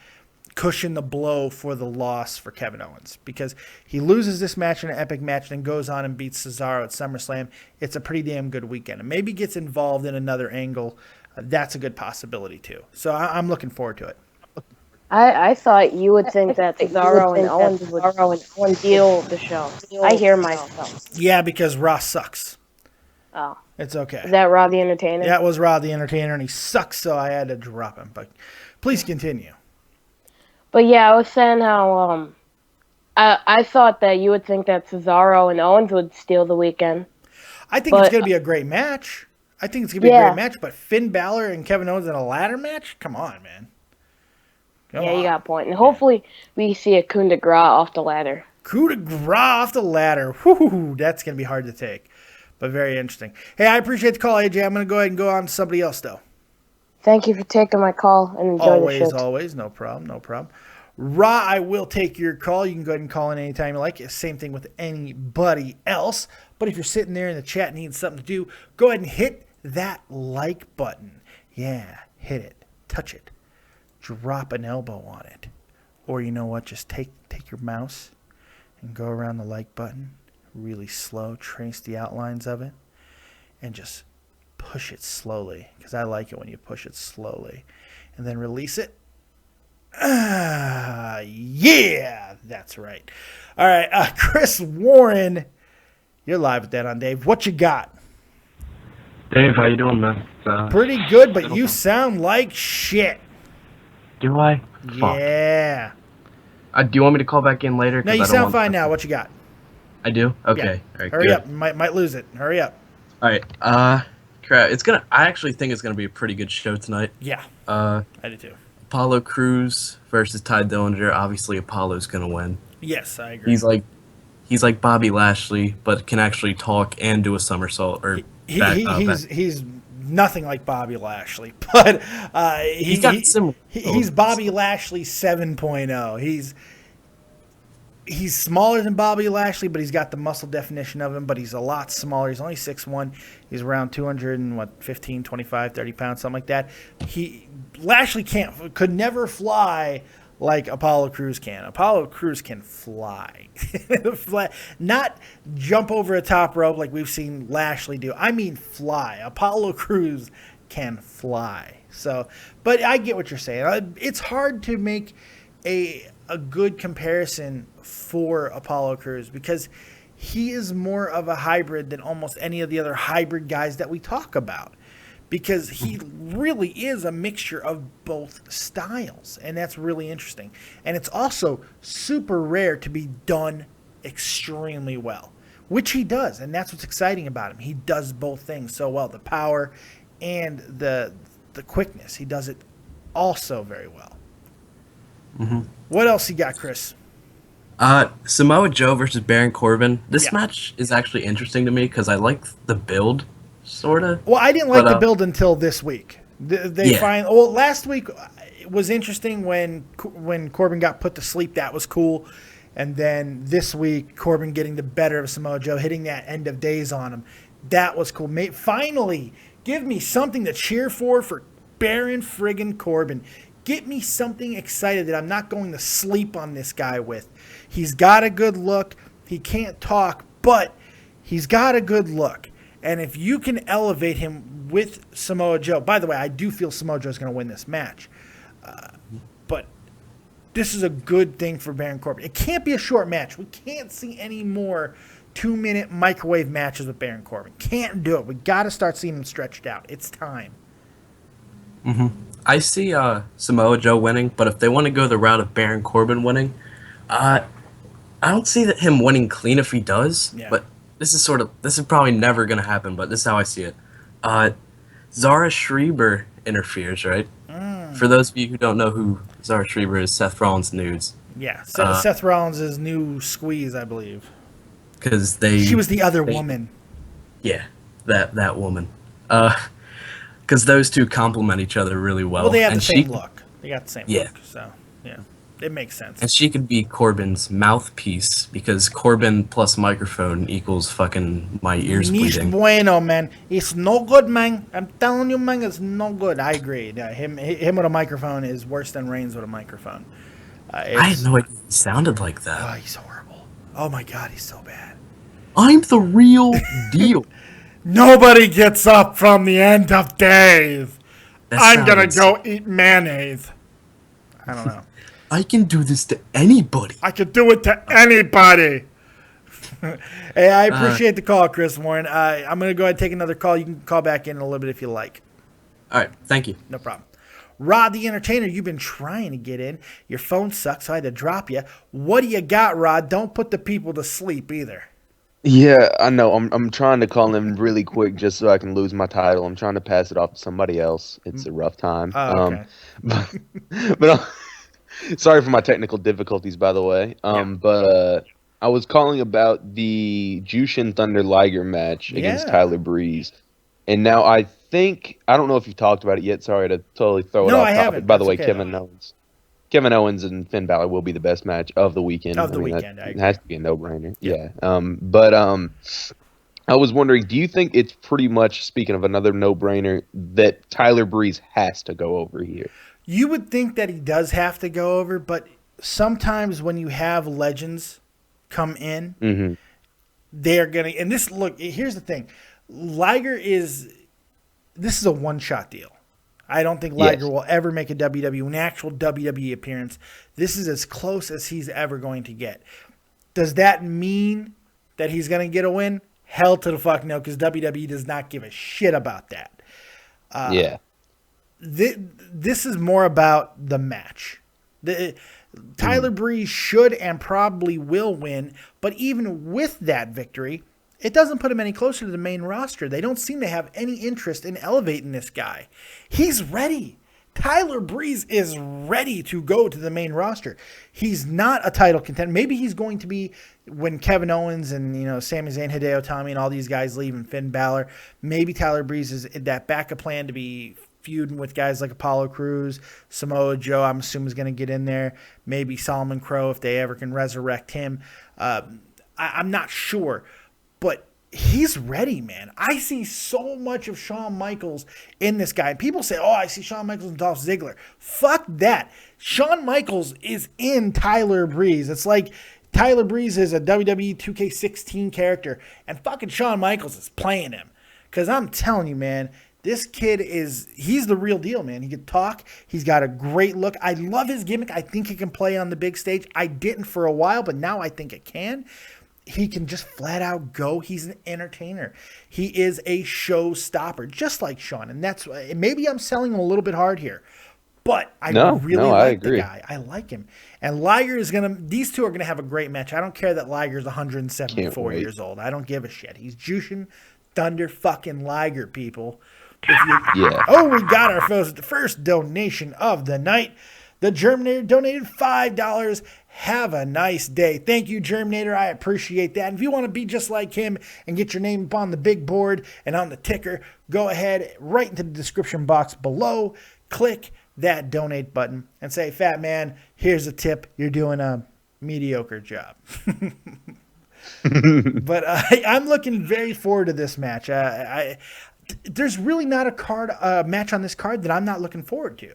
cushion the blow for the loss for Kevin Owens, because he loses this match in an epic match and then goes on and beats Cesaro at SummerSlam. It's a pretty damn good weekend. And maybe gets involved in another angle. That's a good possibility too. So I'm looking forward to it. I thought you would think that Cesaro and Owens would steal the show. I hear myself. Yeah, because Raw sucks. Oh. It's okay. Is that Raw the Entertainer? That was Raw the Entertainer, and he sucks, so I had to drop him. But please continue. But yeah, I was saying how I thought that you would think that Cesaro and Owens would steal the weekend. I think it's going to be a great match. I think it's going to be a great match, but Finn Balor and Kevin Owens in a ladder match? Come on, man. Come on. You got a point. And hopefully we see a coup de grace off the ladder. Coup de grace off the ladder. Whoo, that's going to be hard to take, but very interesting. Hey, I appreciate the call, AJ. I'm going to go ahead and go on to somebody else, though. Thank you for taking my call and enjoy the show. Always. No problem. Ra, I will take your call. You can go ahead and call in anytime you like. Same thing with anybody else. But if you're sitting there in the chat needing something to do, go ahead and hit that like button. Yeah, hit it. Touch it. Drop an elbow on it. Or you know what? Just take your mouse and go around the like button really slow. Trace the outlines of it. And just push it slowly. Because I like it when you push it slowly. And then release it. Yeah, that's right. All right, Chris Warren, you're live with that on Dave. What you got? Dave, how you doing, man? Pretty good, but you sound like shit. Do I? Yeah. Do you want me to call back in later? No, you sound fine now. What you got? I do? Okay. Yeah. All right, hurry up. Might lose it. Hurry up. All right. Crap. I actually think it's gonna be a pretty good show tonight. Yeah. I do too. Apollo Crews versus Ty Dillinger. Obviously, Apollo's gonna win. Yes, I agree. He's like Bobby Lashley, but can actually talk and do a somersault. Or he's nothing like Bobby Lashley, but he's Bobby Lashley 7.0. He's smaller than Bobby Lashley, but he's got the muscle definition of him, but he's a lot smaller. He's only 6'1". He's around 215, 25, 30 pounds, something like that. Lashley could never fly like Apollo Crews can. Apollo Crews can fly. Not jump over a top rope like we've seen Lashley do. I mean fly. Apollo Crews can fly. So, but I get what you're saying. It's hard to make a good comparison for Apollo Crews because he is more of a hybrid than almost any of the other hybrid guys that we talk about. Because he really is a mixture of both styles. And that's really interesting. And it's also super rare to be done extremely well, which he does. And that's what's exciting about him. He does both things so well, the power and the quickness. He does it also very well. Mm-hmm. What else you got, Chris? Samoa Joe versus Baron Corbin. This match is actually interesting to me because I like the build. Sorta. Well, I didn't like the build until this week. Last week was interesting when Corbin got put to sleep. That was cool. And then this week, Corbin getting the better of Samoa Joe, hitting that end of days on him. That was cool. Finally, give me something to cheer for Baron friggin' Corbin. Get me something excited that I'm not going to sleep on this guy with. He's got a good look. He can't talk, but he's got a good look. And if you can elevate him with Samoa Joe, by the way, I do feel Samoa Joe is going to win this match. But this is a good thing for Baron Corbin. It can't be a short match. We can't see any more 2-minute microwave matches with Baron Corbin. Can't do it. We got to start seeing him stretched out. It's time. Mm-hmm. I see Samoa Joe winning, but if they want to go the route of Baron Corbin winning, I don't see him winning clean if he does. Yeah. But this is probably never going to happen, but this is how I see it. Zara Schreiber interferes, right? For those of you who don't know who Zara Schreiber is, Seth Rollins' nudes. Yeah, Seth Rollins' new squeeze, I believe. Because she was the other woman. Yeah, that woman. Because those two complement each other really well. Well, they have the same look. They got the same yeah. look, so yeah. It makes sense. And she could be Corbin's mouthpiece because Corbin plus microphone equals fucking my ears bleeding. Bueno, man. It's no good, man. I'm telling you, man, it's no good. I agree. Yeah, him with a microphone is worse than Reigns with a microphone. I had no idea he sounded like that. Oh, he's horrible. Oh, my God, he's so bad. I'm the real deal. Nobody gets up from the end of days. I'm going to go eat mayonnaise. I don't know. I can do this to anybody. I can do it to anybody. Hey, I appreciate the call, Chris Warren. I'm going to go ahead and take another call. You can call back in a little bit if you like. All right. Thank you. No problem. Rod the Entertainer, you've been trying to get in. Your phone sucks, so I had to drop you. What do you got, Rod? Don't put the people to sleep either. Yeah, I know. I'm trying to call him really quick just so I can lose my title. I'm trying to pass it off to somebody else. It's a rough time. Oh, okay. But sorry for my technical difficulties, by the way. But I was calling about the Jushin Thunder Liger match against Tyler Breeze. And now I don't know if you've talked about it yet. Sorry to totally throw it off topic. Haven't. By the way, okay, Kevin Owens and Finn Balor will be the best match of the weekend. I agree. It has to be a no-brainer. Yeah. But I was wondering, do you think it's pretty much, speaking of another no-brainer, that Tyler Breeze has to go over here? You would think that he does have to go over, but sometimes when you have legends come in, they're going to – and this – look, here's the thing. Liger this is a one-shot deal. I don't think Liger will ever make an actual WWE appearance. This is as close as he's ever going to get. Does that mean that he's going to get a win? Hell to the fuck no, because WWE does not give a shit about that. This is more about the match. Tyler Breeze should and probably will win, but even with that victory, it doesn't put him any closer to the main roster. They don't seem to have any interest in elevating this guy. He's ready. Tyler Breeze is ready to go to the main roster. He's not a title contender. Maybe he's going to be when Kevin Owens and Sami Zayn, Hideo Itami, and all these guys leave, and Finn Balor. Maybe Tyler Breeze is that backup plan to be feuding with guys like Apollo Crews, Samoa Joe. I'm assuming is going to get in there. Maybe Solomon Crow if they ever can resurrect him. I'm not sure. But he's ready, man. I see so much of Shawn Michaels in this guy. People say, oh, I see Shawn Michaels and Dolph Ziggler. Fuck that. Shawn Michaels is in Tyler Breeze. It's like Tyler Breeze is a WWE 2K16 character, and fucking Shawn Michaels is playing him. Because I'm telling you, man, this kid he's the real deal, man. He can talk. He's got a great look. I love his gimmick. I think he can play on the big stage. I didn't for a while, but now I think it can. He can just flat out go. He's an entertainer. He is a showstopper, just like Shawn. And that's maybe I'm selling him a little bit hard here, but I really like the guy. I like him. And Liger is these two are gonna have a great match. I don't care that Liger's 174 years old. I don't give a shit. He's Jushin Thunder fucking Liger, people. Oh, we got our first donation of the night. The Germinator donated $5. Have a nice day. Thank you, Germinator. I appreciate that. And if you want to be just like him and get your name up on the big board and on the ticker, go ahead right into the description box below. Click that donate button and say, Fat Man, here's a tip. You're doing a mediocre job. But I'm looking very forward to this match. There's really not a match on this card that I'm not looking forward to.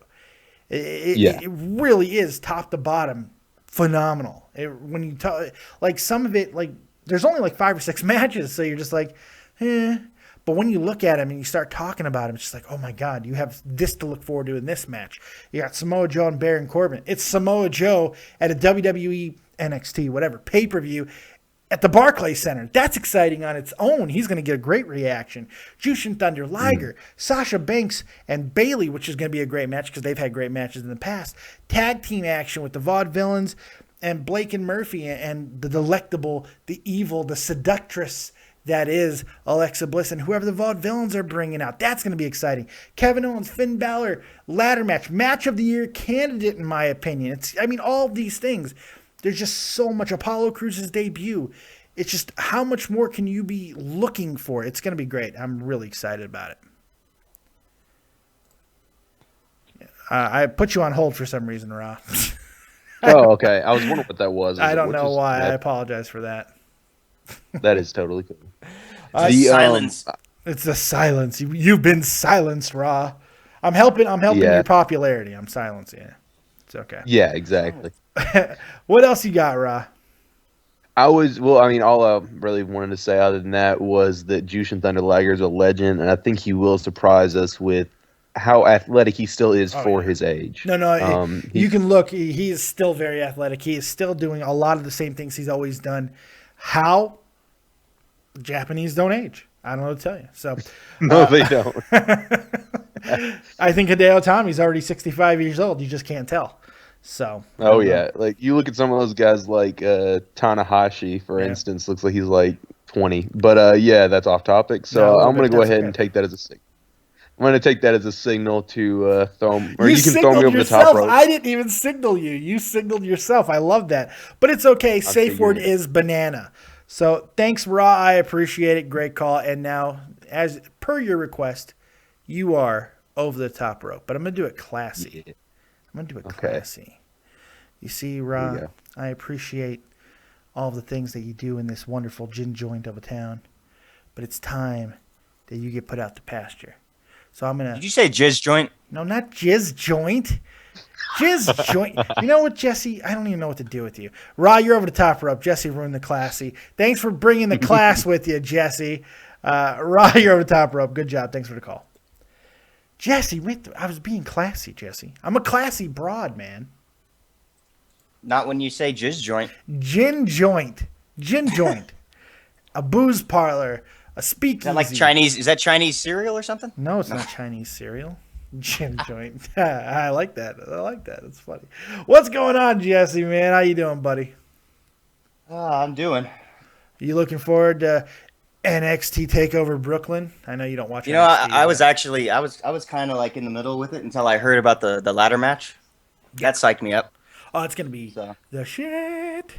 It really is top to bottom phenomenal. When you talk, like some of it, like there's only like 5 or 6 matches, so you're just like, eh. But when you look at him and you start talking about him, it's just like, oh my God, you have this to look forward to in this match. You got Samoa Joe and Baron Corbin. It's Samoa Joe at a WWE NXT, whatever, pay-per-view at the Barclays Center. That's exciting on its own. He's going to get a great reaction. Jushin Thunder Liger, Sasha Banks, and Bayley, which is going to be a great match because they've had great matches in the past. Tag team action with the Vaudevillains and Blake and Murphy and the delectable, the evil, the seductress that is Alexa Bliss and whoever the Vaudevillains are bringing out. That's going to be exciting. Kevin Owens, Finn Balor, ladder match of the year candidate in my opinion. All of these things. There's just so much. Apollo Crews' debut. It's just how much more can you be looking for? It's going to be great. I'm really excited about it. I put you on hold for some reason, Ra. Oh, okay. I was wondering what that was. I don't know why. I apologize for that. That is totally cool. Silence. It's the silence. You've been silenced, Ra. I'm helping your popularity. I'm silencing you. It's okay. Yeah, exactly. What else you got, Ra? All I really wanted to say other than that was that Jushin Thunder Liger is a legend, and I think he will surprise us with how athletic he still is for his age. No, you can look. He is still very athletic. He is still doing a lot of the same things he's always done. How? Japanese don't age. I don't know what to tell you. So no, they don't. I think Hideo Itami's already 65 years old. You just can't tell. So. Oh yeah, like you look at some of those guys like Tanahashi, for instance, looks like he's like 20. But yeah, that's off topic. So I'm gonna go ahead and take that as a signal. I'm gonna take that as a signal to throw him, or you can throw me over the top rope. I didn't even signal you. You signaled yourself. I love that. But it's okay. Safe word is banana. So thanks, Raw. I appreciate it. Great call. And now, as per your request, you are over the top rope. But I'm gonna do it classy. Yeah. I'm going to do it classy. You see, Ra, I appreciate all the things that you do in this wonderful gin joint of a town, but it's time that you get put out to pasture. So I'm going to... Did you say jizz joint? No, not jizz joint. Jizz joint. You know what, Jesse? I don't even know what to do with you. Ra, you're over the top rope. Jesse ruined the classy. Thanks for bringing the class with you, Jesse. Ra, you're over the top rope. Good job. Thanks for the call. Jesse, I was being classy, Jesse. I'm a classy broad, man. Not when you say jizz joint. Gin joint. Gin joint. A booze parlor. A speakeasy. Is that like Chinese? Is that Chinese cereal or something? No, it's not Chinese cereal. Gin joint. I like that. It's funny. What's going on, Jesse, man? How you doing, buddy? I'm doing. You looking forward to NXT TakeOver Brooklyn? I know you don't watch. I was kind of like in the middle with it until I heard about the ladder match. That psyched me up. Oh, it's gonna be the shit.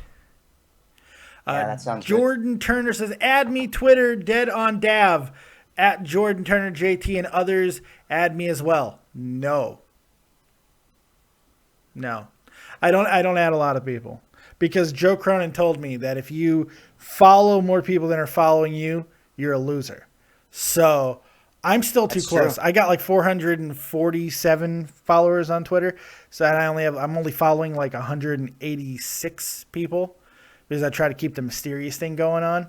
That sounds Jordan good. Turner says, "Add me Twitter, dead on Dav, at Jordan Turner JT and others. Add me as well." No, I don't add a lot of people because Joe Cronin told me that if you follow more people than are following you, you're a loser. So I'm still too close. True. I got like 447 followers on Twitter. So I'm only following like 186 people because I try to keep the mysterious thing going on.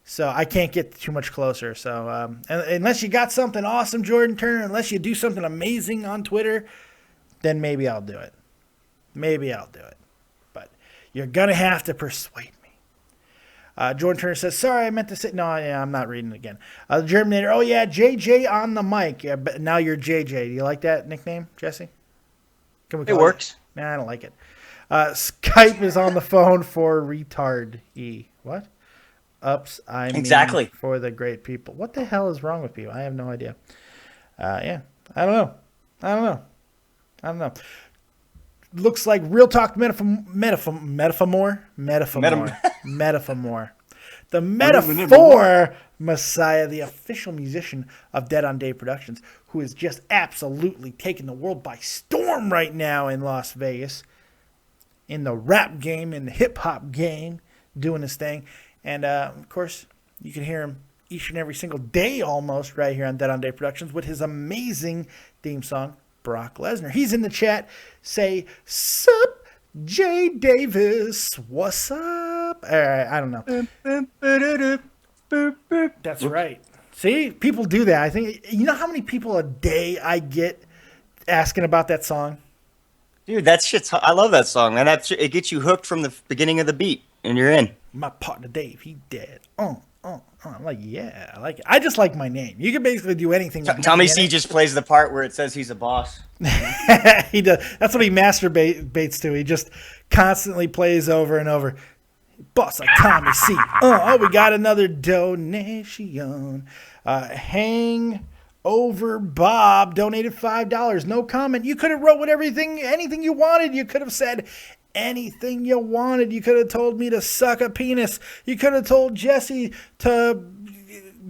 So I can't get too much closer. So unless you got something awesome, Jordan Turner, unless you do something amazing on Twitter, then maybe I'll do it. But you're going to have to persuade me. Jordan Turner says, sorry, I meant to say, no, yeah, I'm not reading it again. The Germinator, oh yeah, JJ on the mic. Yeah, but now you're JJ. Do you like that nickname, Jesse? It works. Nah, I don't like it. Skype is on the phone for retard E. What? Ups, I mean, exactly. For the great people. What the hell is wrong with people? I have no idea. Yeah, I don't know. Looks like Real Talk Metaphor. The Metaphor Messiah, the official musician of Dead on Dave Productions, who is just absolutely taking the world by storm right now in Las Vegas, in the rap game, in the hip-hop game, doing his thing. And, of course, you can hear him each and every single day almost right here on Dead on Dave Productions with his amazing theme song, Brock Lesnar. He's in the chat. Say, sup, Jay Davis. What's up? All right, I don't know. That's right. See, people do that. I think, you know how many people a day I get asking about that song? Dude, that shit's, I love that song, man. It gets you hooked from the beginning of the beat, and you're in. My partner Dave, he dead. I'm like, yeah, I like it. I just like my name. You can basically do anything. Tommy C just plays the part where it says he's a boss. He does. That's what he masturbates to. He just constantly plays over and over. Boss like Tommy C. Oh, we got another donation. Hang over Bob donated $5. No comment. You could have wrote anything you wanted. You could have said anything you wanted. You could have told me to suck a penis. You could have told Jesse to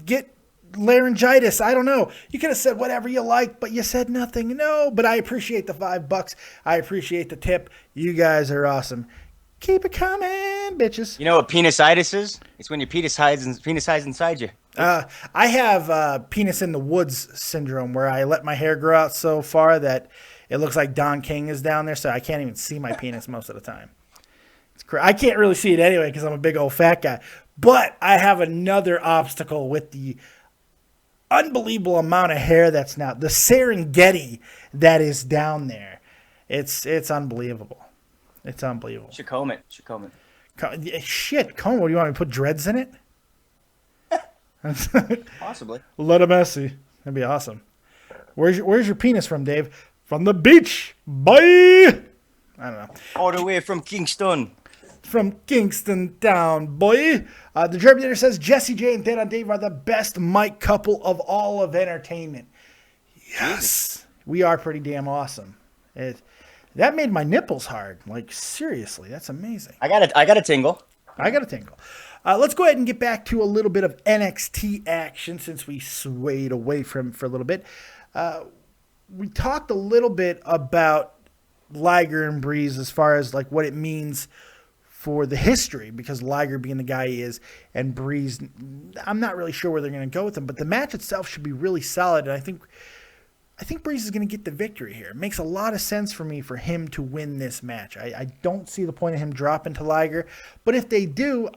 get laryngitis. I don't know. You could have said whatever you like, but you said nothing. No, but I appreciate the $5. I appreciate the tip. You guys are awesome. Keep it coming, bitches. You know what penisitis is? It's when your penis hides inside you. I have penis in the woods syndrome, where I let my hair grow out so far that it looks like Don King is down there, so I can't even see my penis most of the time. I can't really see it anyway because I'm a big old fat guy. But I have another obstacle with the unbelievable amount of hair that's now, the Serengeti that is down there. It's unbelievable. It's unbelievable. Should comb it. Shit, comb. What do you want me to put dreads in it? Possibly. Let him messy. That'd be awesome. Where's your penis from, Dave? From the beach. Bye. I don't know. All the way from Kingston. From Kingston down, boy. The Germinator says Jesse J and Dead on Dave are the best mic couple of all of entertainment. Yes. Jesus. We are pretty damn awesome. That made my nipples hard. Like, seriously, that's amazing. I got a tingle. Let's go ahead and get back to a little bit of NXT action since we swayed away from it for a little bit. We talked a little bit about Liger and Breeze as far as like what it means for the history, because Liger being the guy he is and Breeze, I'm not really sure where they're going to go with him, but the match itself should be really solid, and I think Breeze is going to get the victory here. It makes a lot of sense for me for him to win this match. I don't see the point of him dropping to Liger, but if they do,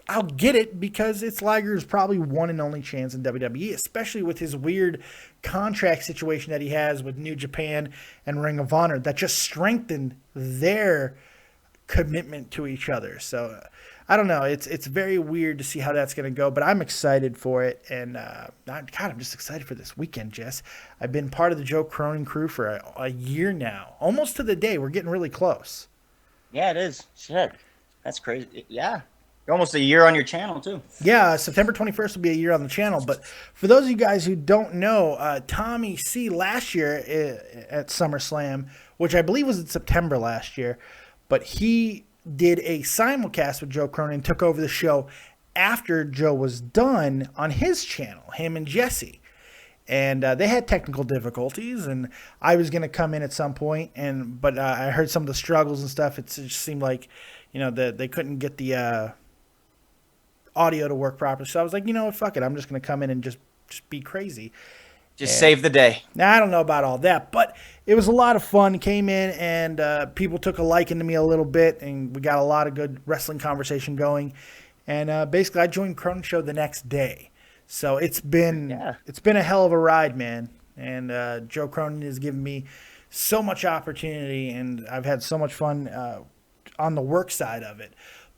I'll get it, because it's Liger's probably one and only chance in WWE, especially with his weird contract situation that he has with New Japan and Ring of Honor that just strengthened their commitment to each other. So I don't know. It's very weird to see how that's going to go, but I'm excited for it. And I'm just excited for this weekend, Jess. I've been part of the Joe Cronin crew for a year now, almost to the day. We're getting really close. Yeah, it is. Shit. That's crazy. Yeah. You're almost a year on your channel, too. Yeah, September 21st will be a year on the channel. But for those of you guys who don't know, Tommy C last year at SummerSlam, which I believe was in September last year, but he did a simulcast with Joe Cronin, took over the show after Joe was done on his channel, him and Jesse. And they had technical difficulties, and I was going to come in at some point, but I heard some of the struggles and stuff. It just seemed like, they couldn't get the audio to work properly. So I was like, you know what, fuck it. I'm just going to come in and just be crazy. Just save the day. Now, I don't know about all that, but it was a lot of fun. Came in and people took a liking to me a little bit, and we got a lot of good wrestling conversation going. And basically, I joined Cronin Show the next day. So it's been a hell of a ride, man. And Joe Cronin has given me so much opportunity, and I've had so much fun on the work side of it.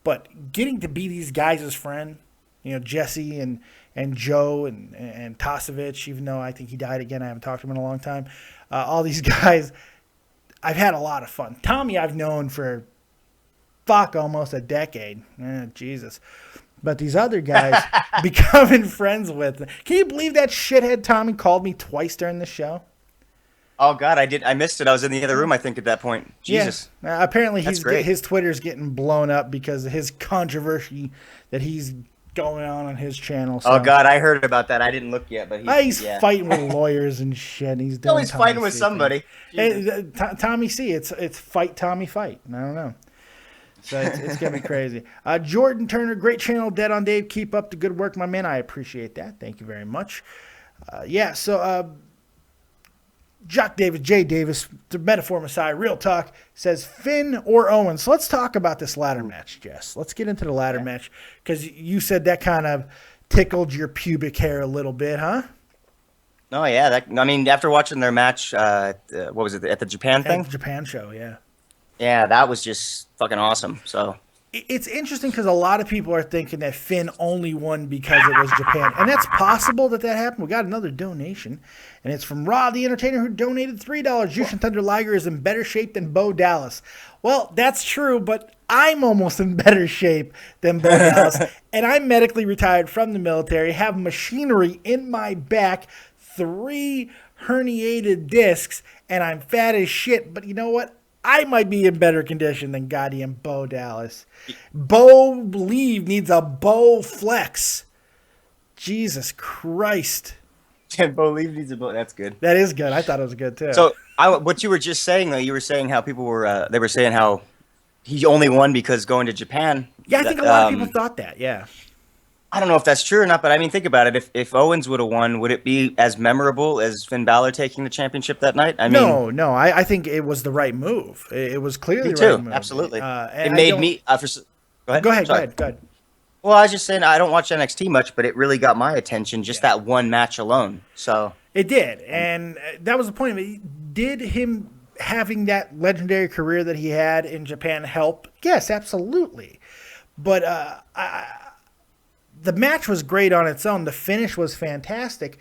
But getting to be these guys' friend, Jesse and Joe and Tasevich, even though I think he died again, I haven't talked to him in a long time. All these guys, I've had a lot of fun. Tommy I've known for almost a decade. Jesus. But these other guys, becoming friends with. Can you believe that shithead Tommy called me twice during the show? Oh, God, I did. I missed it. I was in the other room, I think, at that point. Jesus. Yeah. Apparently, his Twitter's getting blown up because of his controversy that he's going on his channel. So. Oh, God, I heard about that. I didn't look yet, but he's fighting with lawyers and shit. And he's doing always fighting with somebody. Hey, Tommy C, it's fight Tommy fight. I don't know. So it's going to be crazy. Jordan Turner, great channel, Dead on Dave. Keep up the good work, my man. I appreciate that. Thank you very much. Jock Davis, Jay Davis, the Metaphor Messiah, Real Talk, says Finn or Owens. So let's talk about this ladder match, Jess. Let's get into the ladder match because you said that kind of tickled your pubic hair a little bit, huh? Oh, yeah. After watching their match, what was it, at the Japan thing? At the Japan show, yeah. Yeah, that was just fucking awesome. So it's interesting because a lot of people are thinking that Finn only won because it was Japan. And that's possible that happened. We got another donation, and it's from Raw the Entertainer, who donated $3. Jushin Thunder Liger is in better shape than Bo Dallas. Well, that's true, but I'm almost in better shape than Bo Dallas. And I'm medically retired from the military, have machinery in my back, 3 herniated discs, and I'm fat as shit. But you know what? I might be in better condition than goddamn Bo Dallas. Bo Leave needs a Bo Flex. Jesus Christ. Bo Leave needs a Bo. That's good. That is good. I thought it was good too. So what you were just saying, though, you were saying how people were, they were saying how he only won because going to Japan. Yeah, I think a lot of people thought that, yeah. I don't know if that's true or not, but think about it. If Owens would have won, would it be as memorable as Finn Balor taking the championship that night? No. I think it was the right move. It was clearly the right move. Absolutely. It made me. Go ahead. Go ahead. Well, I was just saying I don't watch NXT much, but it really got my attention just that one match alone. So it did, and that was the point of it. Did him having that legendary career that he had in Japan help? Yes, absolutely. But the match was great on its own. The finish was fantastic,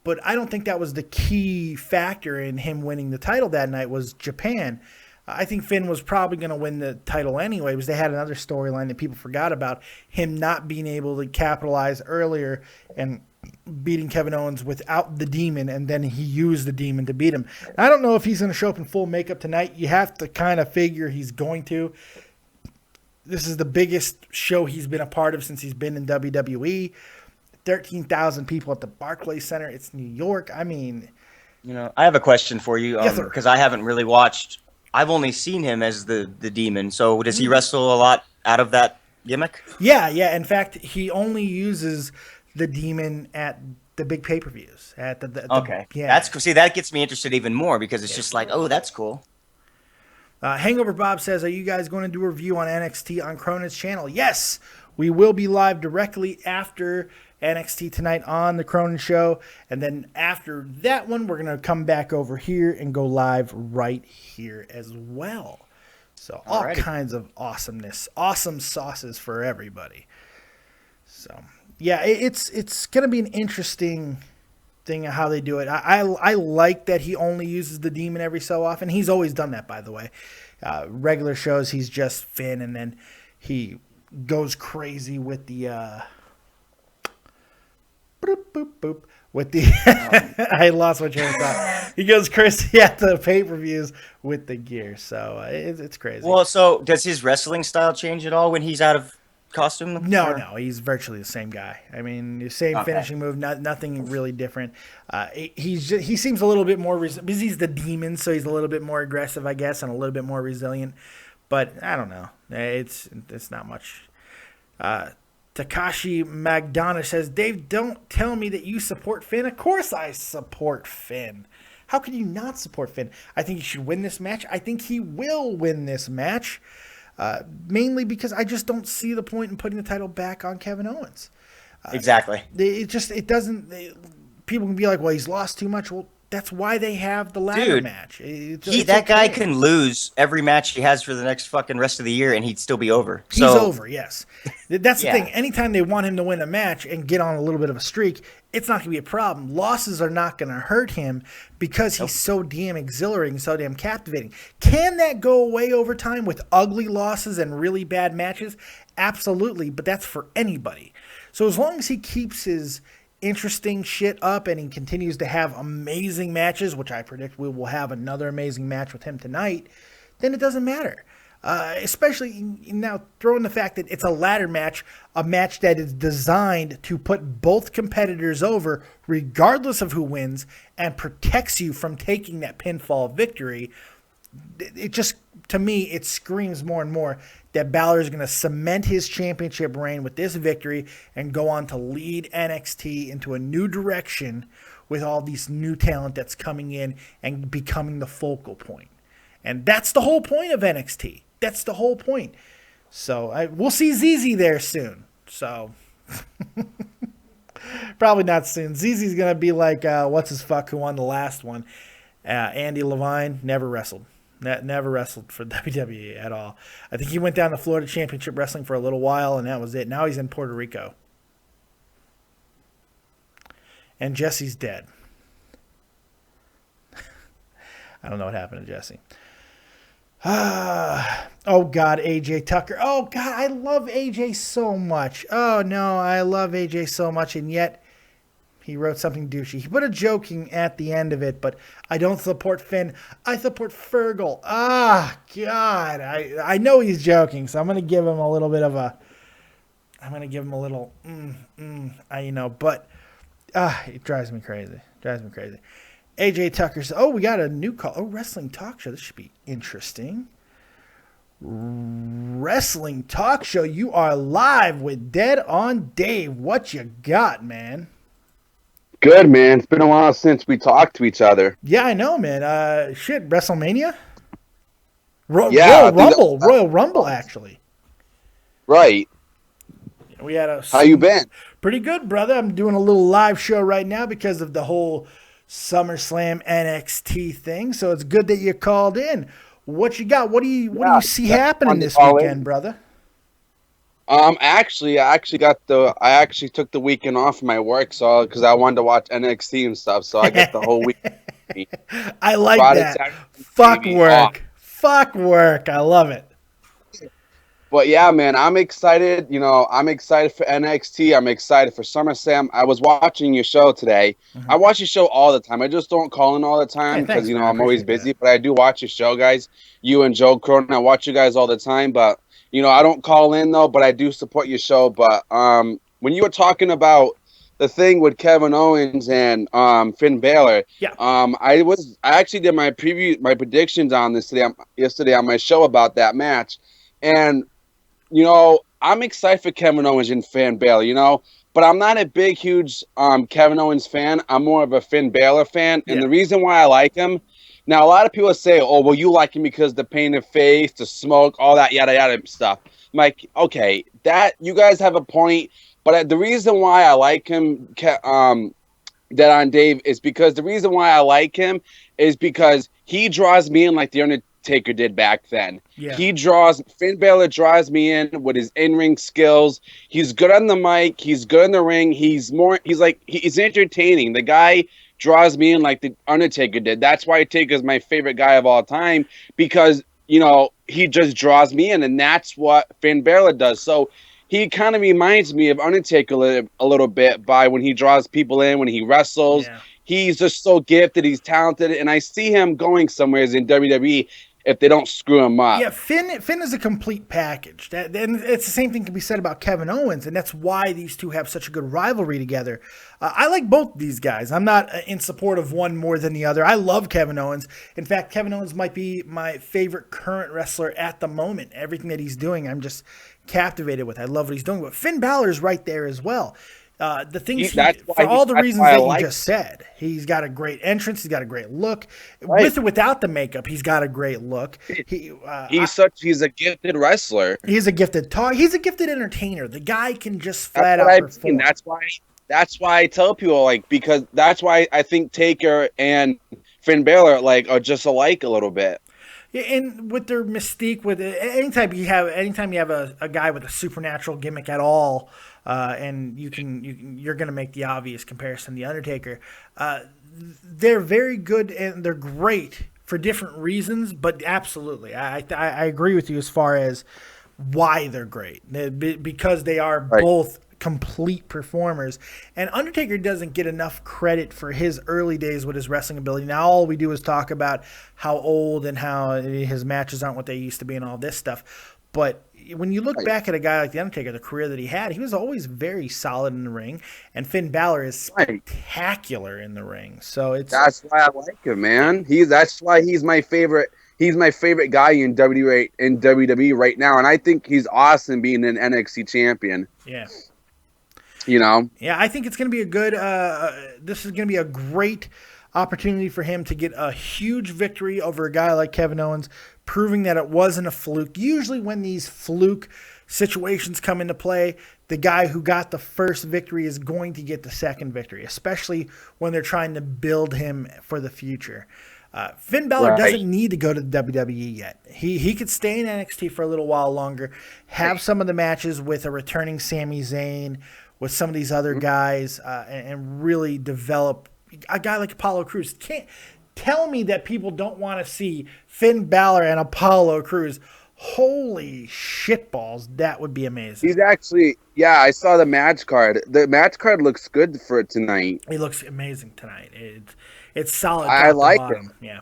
but I don't think that was the key factor in him winning the title that night was Japan. I think Finn was probably going to win the title anyway because they had another storyline that people forgot about, him not being able to capitalize earlier and beating Kevin Owens without the Demon, and then he used the Demon to beat him. I don't know if he's going to show up in full makeup tonight. You have to kind of figure he's going to. This is the biggest show he's been a part of since he's been in WWE. 13,000 people at the Barclays Center. It's New York. I mean... I have a question for you Yes, sir. because I haven't really watched... I've only seen him as the Demon. So does he wrestle a lot out of that gimmick? Yeah. In fact, he only uses the Demon at the big pay-per-views. Okay. Yeah. That gets me interested even more because it's just like, oh, that's cool. Hangover Bob says, are you guys going to do a review on NXT on Cronin's channel? Yes, we will be live directly after NXT tonight on the Cronin Show. And then after that one, we're going to come back over here and go live right here as well. So all kinds of awesomeness, awesome sauces for everybody. So, yeah, it's going to be an interesting thing of how they do it. I like that he only uses the Demon every so often. He's always done that, by the way. Regular shows, he's just Finn, and then he goes crazy with the with the I lost my train of thought. He goes crazy at the pay-per-views with the gear, so it's crazy. Well, so does his wrestling style change at all when he's out of costume? No, he's virtually the same guy. I mean, the same finishing move, nothing really different. He seems a little bit more because he's the Demon, so he's a little bit more aggressive, I guess, and a little bit more resilient. But I don't know. It's not much. Takashi Magdana says, Dave, don't tell me that you support Finn. Of course I support Finn. How can you not support Finn? I think he should win this match. I think he will win this match. Mainly because I just don't see the point in putting the title back on Kevin Owens. Exactly. It doesn't. People can be like, well, he's lost too much. Well, that's why they have the ladder match. That guy can lose every match he has for the next fucking rest of the year, and he'd still be over. He's over, yes. That's the thing. Anytime they want him to win a match and get on a little bit of a streak, it's not going to be a problem. Losses are not going to hurt him because he's so damn exhilarating, so damn captivating. Can that go away over time with ugly losses and really bad matches? Absolutely, but that's for anybody. So as long as he keeps his interesting shit up and he continues to have amazing matches, which I predict we will have another amazing match with him tonight, then it doesn't matter. Especially now, throw in the fact that it's a ladder match, a match that is designed to put both competitors over regardless of who wins and protects you from taking that pinfall victory. It just, to me, it screams more and more that Balor is going to cement his championship reign with this victory and go on to lead NXT into a new direction with all these new talent that's coming in and becoming the focal point. And that's the whole point of NXT. That's the whole point. So we'll see ZZ there soon. So probably not soon. ZZ's going to be like, what's his fuck who won the last one? Andy Levine never wrestled. Never wrestled for WWE at all. I think he went down to Florida Championship Wrestling for a little while, and that was it. Now he's in Puerto Rico. And Jesse's dead. I don't know what happened to Jesse. Oh, God, AJ Tucker. Oh, God, I love AJ so much. Oh, no, I love AJ so much, and yet he wrote something douchey. He put a joking at the end of it, but I don't support Finn. I support Fergal. Ah, God. I know he's joking, so I'm going to give him a little bit of a... I'm going to give him a little... but it drives me crazy. AJ Tucker says, we got a new call. Oh, Wrestling Talk Show. This should be interesting. Wrestling Talk Show. You are live with Dead on Dave. What you got, man? Good, man. It's been a while since we talked to each other. Yeah, I know, man. WrestleMania? Royal Rumble, actually. Right. We had How you been? Pretty good, brother. I'm doing a little live show right now because of the whole SummerSlam NXT thing. So it's good that you called in. What you got? What do you see happening this weekend, brother? I actually took the weekend off from my work, so because I wanted to watch NXT and stuff, so I got the whole week. I like that. Fuck work. Fuck work. I love it. But yeah, man, I'm excited. I'm excited for NXT. I'm excited for SummerSlam. I was watching your show today. Mm-hmm. I watch your show all the time. I just don't call in all the time because I'm always busy. But I do watch your show, guys. You and Joe Cronin. I watch you guys all the time. But I don't call in though. But I do support your show. But when you were talking about the thing with Kevin Owens and Finn Balor, I actually did my predictions on this yesterday on my show about that match, and I'm excited for Kevin Owens and Finn Balor, but I'm not a big, huge Kevin Owens fan. I'm more of a Finn Balor fan. And the reason why I like him, now a lot of people say, oh, well, you like him because the painted face, the smoke, all that yada yada stuff. I'm like, okay, that you guys have a point. But the reason why I like him, Dead on Dave, is because the reason why I like him is because he draws me in like the Undertaker did back then. Yeah. Finn Balor draws me in with his in-ring skills. He's good on the mic. He's good in the ring. He's entertaining. The guy draws me in like the Undertaker did. That's why Taker's my favorite guy of all time, because, he just draws me in, and that's what Finn Balor does. So he kind of reminds me of Undertaker a little bit by when he draws people in, when he wrestles. Yeah. He's just so gifted. He's talented, and I see him going somewhere in WWE. if they don't screw him up. Yeah, Finn is a complete package. And it's the same thing can be said about Kevin Owens, and that's why these two have such a good rivalry together. I like both these guys. I'm not in support of one more than the other. I love Kevin Owens. In fact, Kevin Owens might be my favorite current wrestler at the moment. Everything that he's doing, I'm just captivated with. I love what he's doing. But Finn Balor is right there as well. The things for all the reasons that you just said, he's got a great entrance. He's got a great look. Right. With or without the makeup, he's got a great look. He's a gifted wrestler. He's a gifted He's a gifted entertainer. The guy can just flat out perform. That's why I tell people because that's why I think Taker and Finn Balor are just alike a little bit. Yeah, and with their mystique, with anytime you have a guy with a supernatural gimmick at all, and you're going to make the obvious comparison, The Undertaker. They're very good and they're great for different reasons, but absolutely, I agree with you as far as why they're great, because they are both complete performers. And Undertaker doesn't get enough credit for his early days with his wrestling ability. Now all we do is talk about how old and how his matches aren't what they used to be and all this stuff. But when you look back at a guy like The Undertaker, the career that he was always very solid in the ring, and Finn Balor is spectacular in the ring. So that's why I like him, man. That's why he's my favorite. He's my favorite guy in WWE right now, and I think he's awesome being an NXT champion. Yeah. Yeah, I think it's going to be a good. This is going to be a great opportunity for him to get a huge victory over a guy like Kevin Owens, proving that it wasn't a fluke. Usually, when these fluke situations come into play, the guy who got the first victory is going to get the second victory, especially when they're trying to build him for the future. Finn Balor doesn't need to go to the WWE yet. He could stay in NXT for a little while longer, have some of the matches with a returning Sami Zayn, with some of these other guys, and really develop a guy like Apollo Crews. Can't tell me that people don't want to see Finn Balor and Apollo Crews. Holy shitballs, that would be amazing. He's actually, I saw the match card. The match card looks good for tonight. It looks amazing tonight. It's solid. I like it. Yeah.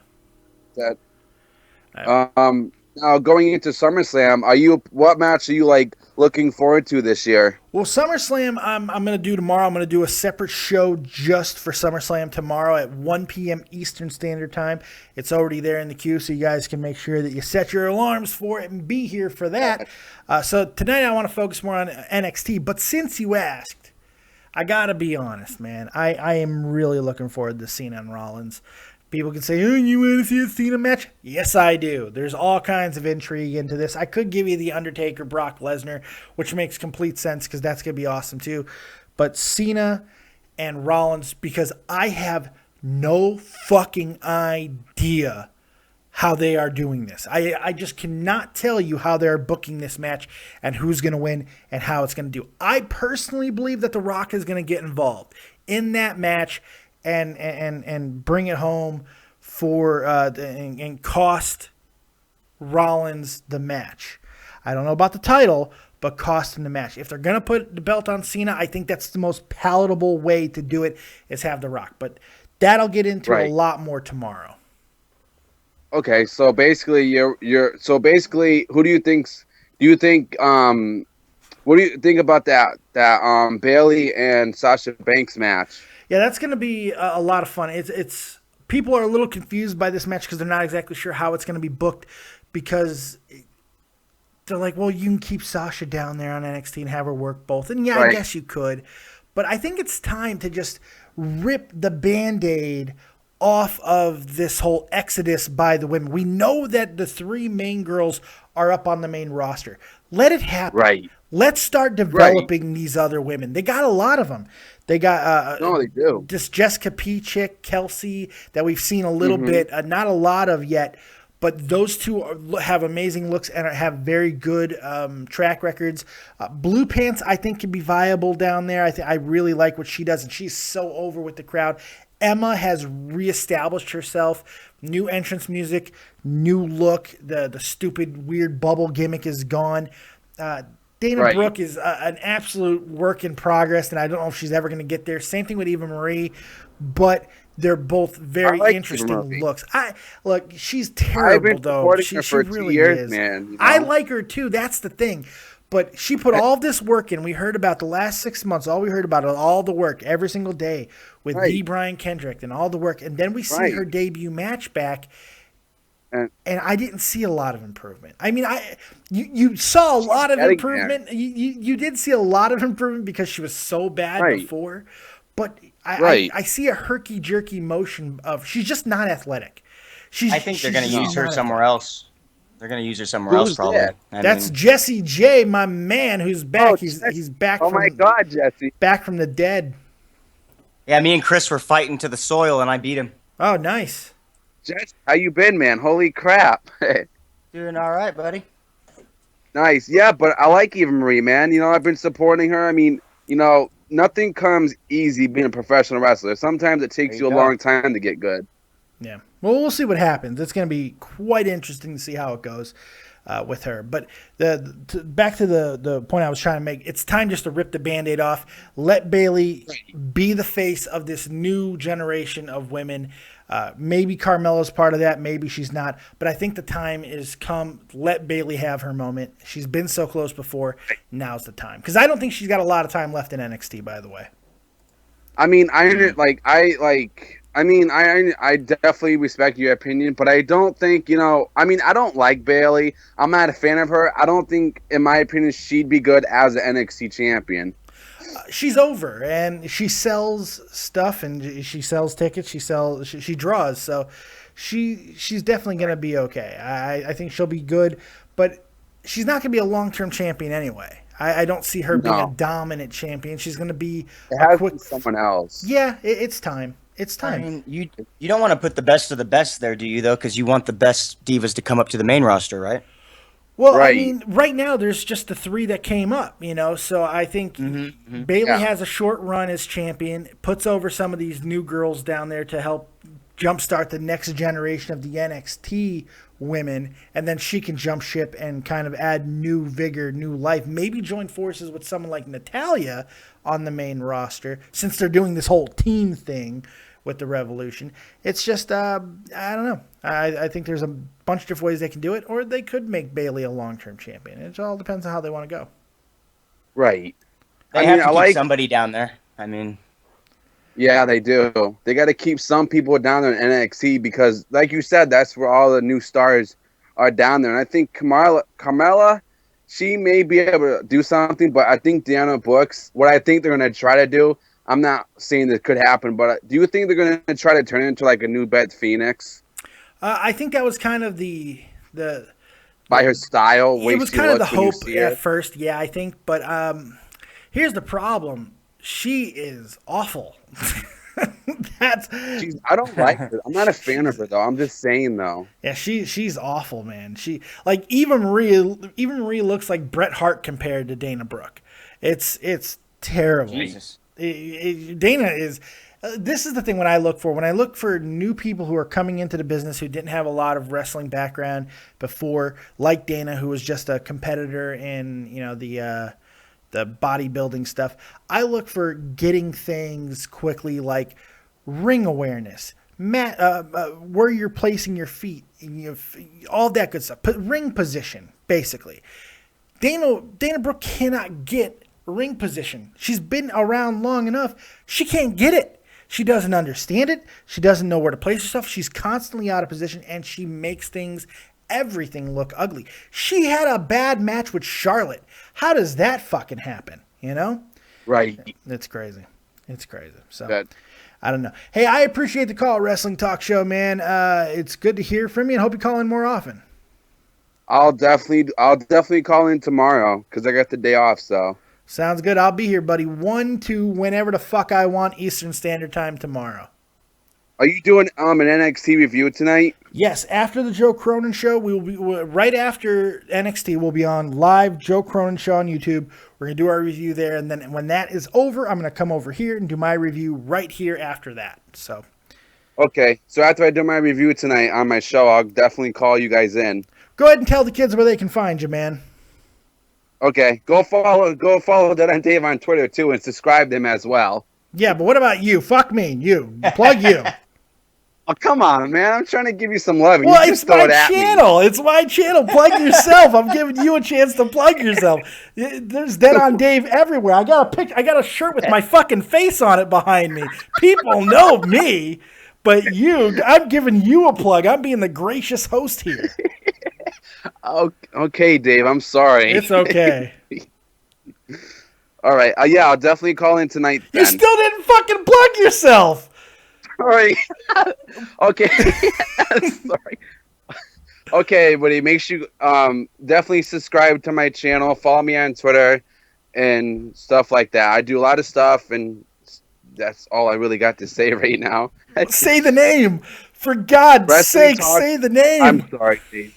Now going into SummerSlam, what match are you looking forward to this year? Well, SummerSlam, I'm going to do tomorrow. I'm going to do a separate show just for SummerSlam tomorrow at 1 p.m. Eastern Standard Time. It's already there in the queue, so you guys can make sure that you set your alarms for it and be here for that. So tonight I want to focus more on NXT, but since you asked, I got to be honest, man. I am really looking forward to Cena and Rollins. People can say, oh, you want to see a Cena match? Yes, I do. There's all kinds of intrigue into this. I could give you The Undertaker, Brock Lesnar, which makes complete sense because that's going to be awesome too. But Cena and Rollins, because I have no fucking idea how they are doing this. I just cannot tell you how they're booking this match and who's going to win and how it's going to do. I personally believe that The Rock is going to get involved in that match and bring it home for and cost Rollins the match. I don't know about the title, but cost him the match. If they're going to put the belt on Cena, I think that's the most palatable way to do it is have The Rock. But that'll get into a lot more tomorrow. Okay, so basically who do you think what do you think about that Bayley and Sasha Banks match? Yeah, that's going to be a lot of fun. It's people are a little confused by this match because they're not exactly sure how it's going to be booked because they're like, well, you can keep Sasha down there on NXT and have her work both. And I guess you could. But I think it's time to just rip the Band-Aid off of this whole exodus by the women. We know that the three main girls are up on the main roster. Let it happen. Right. Let's start developing these other women. They got a lot of them. They got they do. This Jessica Pichik, Kelsey, that we've seen a little bit, not a lot of yet, but those two have amazing looks and have very good track records. Blue Pants, I think, can be viable down there. I really like what she does, and she's so over with the crowd. Emma has reestablished herself. New entrance music, new look. The stupid, weird bubble gimmick is gone. Dana Brooke is an absolute work in progress, and I don't know if she's ever going to get there. Same thing with Eva Marie, but they're both very like interesting Eva Marie. looks. Look, she's I've terrible been though. supporting She her for really 2 years, is. man. You know? I like her too. That's the thing. But she put all this work in. We heard about the last 6 months. All we heard about all the work every single day with the Brian Kendrick and all the work. And then we see her debut match back, and I didn't see a lot of improvement. I mean, you saw a lot of improvement. You did see a lot of improvement because she was so bad before. But I see a herky-jerky motion of she's just not athletic. I think they're going to use her somewhere else. They're going to use her somewhere else, probably. That's Jesse J, my man, who's back. Oh, he's back. Oh my God, Jesse! Back from the dead. Yeah, me and Chris were fighting to the soil, and I beat him. Oh, nice. Jesse, how you been, man? Holy crap! Doing all right, buddy. Nice, yeah, but I like Eva Marie, man. You know, I've been supporting her. I mean, you know, nothing comes easy being a professional wrestler. Sometimes it takes you a long time to get good. Yeah. Well, we'll see what happens. It's going to be quite interesting to see how it goes with her. But back to the point I was trying to make, it's time just to rip the Band-Aid off. Let Bayley be the face of this new generation of women. Maybe Carmella's part of that. Maybe she's not. But I think the time is come. Let Bayley have her moment. She's been so close before. Now's the time. Because I don't think she's got a lot of time left in NXT, by the way. I mean, I definitely respect your opinion, but I don't think, you know, I mean, I don't like Bayley. I'm not a fan of her. I don't think, in my opinion, she'd be good as an NXT champion. She's over, and she sells stuff, and she sells tickets. She draws, so she's definitely going to be okay. I think she'll be good, but she's not going to be a long-term champion anyway. I don't see her being a dominant champion. She's going to be someone else. Yeah, it's time. It's time. I mean, you don't want to put the best of the best there, do you, though? Because you want the best divas to come up to the main roster, right? Well, I mean, right now there's just the 3 that came up, you know, so I think Bayley has a short run as champion, puts over some of these new girls down there to help jumpstart the next generation of the NXT women, and then she can jump ship and kind of add new vigor, new life, maybe join forces with someone like Natalya on the main roster, since they're doing this whole team thing with the Revolution. It's just, I don't know. I think there's a bunch of different ways they can do it, or they could make Bayley a long-term champion. It all depends on how they want to go. Right. They have to keep somebody down there. I mean... Yeah, they do. They got to keep some people down there in NXT because, like you said, that's where all the new stars are down there. And I think Carmella, she may be able to do something, but I think Deanna Brooks, what I think they're going to try to do, I'm not saying this could happen, but do you think they're going to try to turn it into like a new Beth Phoenix? I think that was kind of the by her style. It was kind of the hope at first, yeah, I think. But here's the problem. She is awful. I don't like her. I'm not a fan of her though. I'm just saying though. Yeah, she's awful, man. She like Eva Marie looks like Bret Hart compared to Dana Brooke. It's terrible. Jesus. Dana is. This is the thing when I look for new people who are coming into the business who didn't have a lot of wrestling background before, like Dana, who was just a competitor in the bodybuilding stuff. I look for getting things quickly, like ring awareness, where you're placing your feet, all that good stuff. Ring position, basically. Dana Brooke cannot get ring position. She's been around long enough. She can't get it. She doesn't understand it. She doesn't know where to place herself. She's constantly out of position, and she makes everything look ugly. She had a bad match with Charlotte. How does that fucking happen? Right. It's crazy. So I don't know. Hey, I appreciate the call, Wrestling Talk Show, man. It's good to hear from you, and hope you call in more often. I'll definitely call in tomorrow because I got the day off. So sounds good. I'll be here, buddy. 1 to whenever the fuck I want Eastern Standard Time tomorrow. Are you doing an NXT review tonight? Yes, after the Joe Cronin show, we will be right after NXT. We'll be on live Joe Cronin show on YouTube. We're gonna do our review there, and then when that is over, I'm gonna come over here and do my review right here after that. So, okay. So after I do my review tonight on my show, I'll definitely call you guys in. Go ahead and tell the kids where they can find you, man. Okay, go follow Dead on Dave on Twitter too, and subscribe to him as well. Yeah, but what about you? Fuck me, you plug you. Oh, come on, man. I'm trying to give you some love. Well, you it's my channel. It's my channel. Plug yourself. I'm giving you a chance to plug yourself. There's Dead on Dave everywhere. I got a shirt with my fucking face on it behind me. People know me, but I'm giving you a plug. I'm being the gracious host here. Okay, Dave. I'm sorry. It's okay. All right. Yeah, I'll definitely call in tonight. You still didn't fucking plug yourself. Sorry. Okay. Sorry. Okay, buddy. Make sure definitely subscribe to my channel. Follow me on Twitter and stuff like that. I do a lot of stuff, and that's all I really got to say right now. Say the name. For God's sake, say the name. I'm sorry, Steve.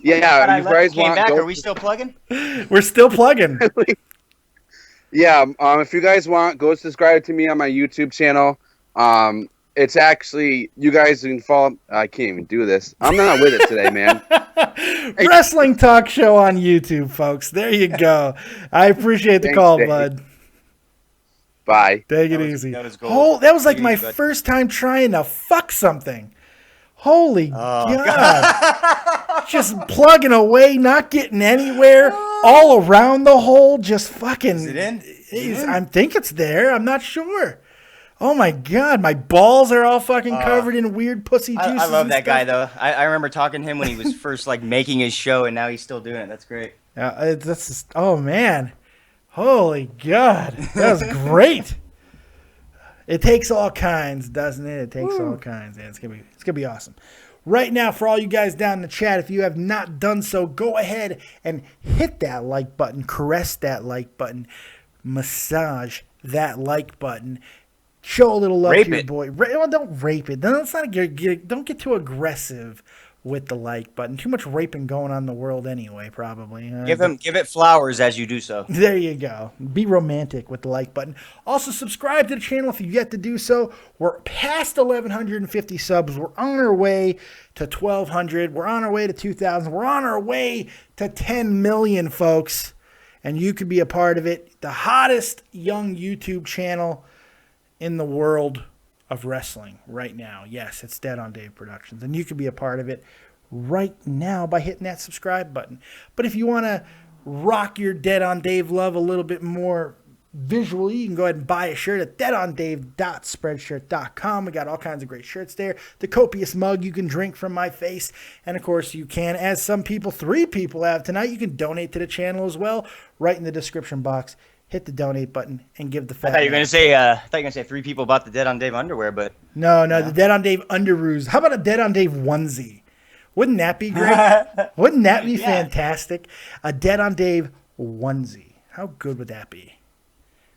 Yeah, you guys want back. Are we still plugging? We're still plugging. Yeah, if you guys want, go subscribe to me on my YouTube channel. It's actually, you guys can follow. I can't even do this. I'm not with it today, man. Wrestling talk show on YouTube, folks. There you go. I appreciate the call, bud. Bye. Take it easy. That was like my first time trying to fuck something. Holy God. Just plugging away, not getting anywhere, all around the hole, just fucking. Is it in? I think it's there. I'm not sure. Oh my God, my balls are all fucking covered in weird pussy juices. I love that guy though. I remember talking to him when he was first like making his show, and now he's still doing it. That's great. Yeah, that's just, oh man, holy God, that was great. It takes all kinds, doesn't it? It takes all kinds. Yeah, it's gonna be awesome. Right now, for all you guys down in the chat, if you have not done so, go ahead and hit that like button, caress that like button, massage that like button. Show a little love to your boy. Well, don't rape it. Don't get too aggressive with the like button. Too much raping going on in the world anyway, probably. Give it flowers as you do so. There you go. Be romantic with the like button. Also, subscribe to the channel if you've yet to do so. We're past 1,150 subs. We're on our way to 1,200. We're on our way to 2,000. We're on our way to 10 million, folks. And you could be a part of it. The hottest young YouTube channel in the world of wrestling right now. Yes, it's Dead on Dave Productions, and you can be a part of it right now by hitting that subscribe button. But if you want to rock your Dead on Dave love a little bit more visually, you can go ahead and buy a shirt at deadondave.spreadshirt.com. We got all kinds of great shirts there. The copious mug you can drink from my face, and of course you can, as some people, 3 people have tonight, you can donate to the channel as well, right in the description box. Hit the donate button and give the fat. I thought you were gonna say 3 people bought the Dead on Dave underwear, but no, the Dead on Dave underoos. How about a Dead on Dave onesie? Wouldn't that be great? Wouldn't that be fantastic? A Dead on Dave onesie. How good would that be?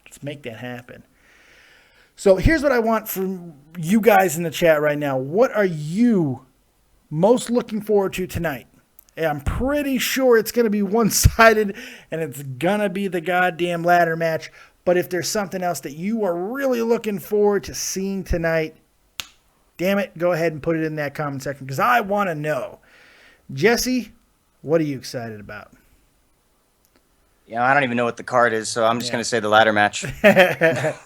Let's make that happen. So here's what I want from you guys in the chat right now. What are you most looking forward to tonight? I'm pretty sure it's going to be one-sided, and it's going to be the goddamn ladder match. But if there's something else that you are really looking forward to seeing tonight, damn it, go ahead and put it in that comment section, because I want to know. Jesse, what are you excited about? Yeah, I don't even know what the card is, so I'm just going to say the ladder match. Well,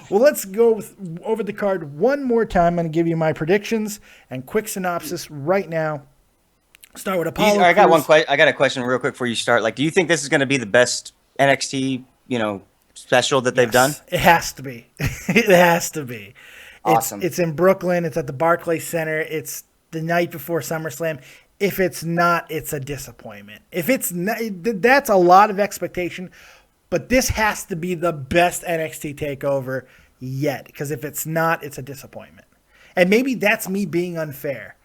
let's go over the card one more time. I'm going to give you my predictions and quick synopsis right now. Start with Apollo. I got a question real quick before you start. Like, do you think this is going to be the best NXT, special that they've done? It has to be. It has to be. Awesome. It's in Brooklyn. It's at the Barclays Center. It's the night before SummerSlam. If it's not, it's a disappointment. If it's not, that's a lot of expectation. But this has to be the best NXT TakeOver yet. Because if it's not, it's a disappointment. And maybe that's me being unfair.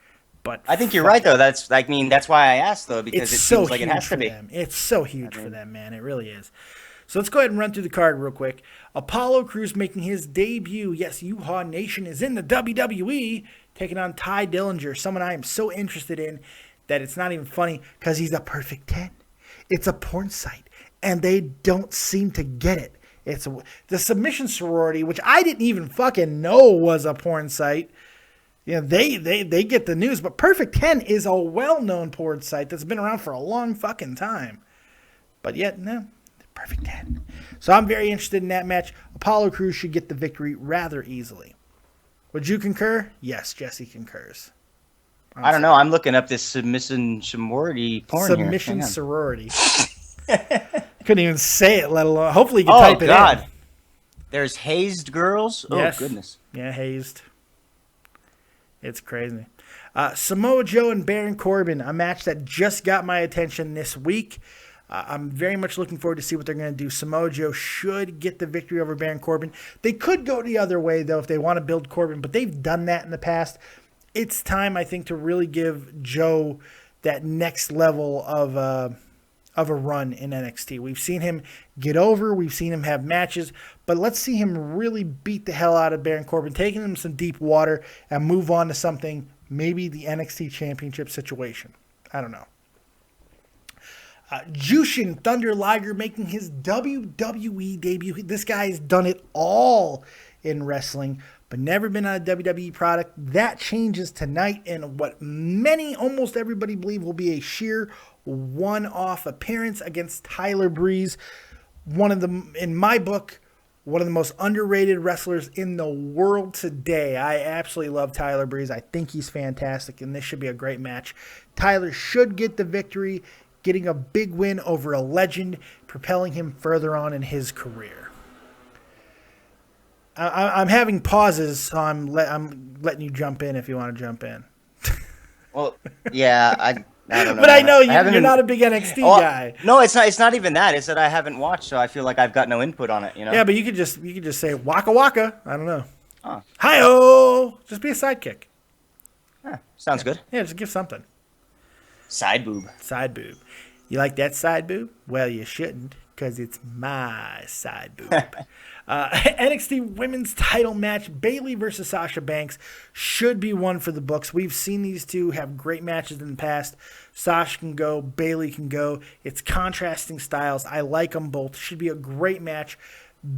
But I think you're right, though. That's why I asked, though, because it seems like it has to be. It's so huge for them, man. It really is. So let's go ahead and run through the card real quick. Apollo Crews making his debut. Yes, Yuha Nation is in the WWE, taking on Ty Dillinger, someone I am so interested in that it's not even funny because he's a perfect 10. It's a porn site, and they don't seem to get it. It's the Submission Sorority, which I didn't even fucking know was a porn site. They get the news, but Perfect 10 is a well-known porn site that's been around for a long fucking time. But yet, no, Perfect 10. So I'm very interested in that match. Apollo Crews should get the victory rather easily. Would you concur? Yes, Jesse concurs. I don't know. I'm looking up this submission sorority porn here. Submission sorority. Couldn't even say it, let alone. Hopefully you can type it in. There's hazed girls? Yes. Oh, goodness. Yeah, hazed. It's crazy. Samoa Joe and Baron Corbin, a match that just got my attention this week. I'm very much looking forward to see what they're going to do. Samoa Joe should get the victory over Baron Corbin. They could go the other way, though, if they want to build Corbin, but they've done that in the past. It's time, I think, to really give Joe that next level of a run in NXT. We've seen him get over. We've seen him have matches. But let's see him really beat the hell out of Baron Corbin, taking him some deep water and move on to something, maybe the NXT Championship situation. I don't know. Jushin Thunder Liger making his WWE debut. This guy has done it all in wrestling, but never been on a WWE product. That changes tonight in what almost everybody believe will be a sheer one-off appearance against Tyler Breeze. In my book, one of the most underrated wrestlers in the world today. I absolutely love Tyler Breeze. I think he's fantastic, and this should be a great match. Tyler should get the victory, getting a big win over a legend, propelling him further on in his career. I'm having pauses, so I'm letting you jump in if you want to jump in. Well, yeah, I don't know. But I know you're not a big NXT guy. No, it's not even that. It's that I haven't watched, so I feel like I've got no input on it. You know. Yeah, but you could just say waka waka. I don't know. Hi-oh! Just be a sidekick. Sounds good. Yeah, just give something. Side boob. Side boob. You like that side boob? Well, you shouldn't, because it's my side boob. NXT Women's Title match, Bayley versus Sasha Banks, should be one for the books. We've seen these two have great matches in the past. Sasha can go, Bayley can go. It's contrasting styles. I like them both. Should be a great match.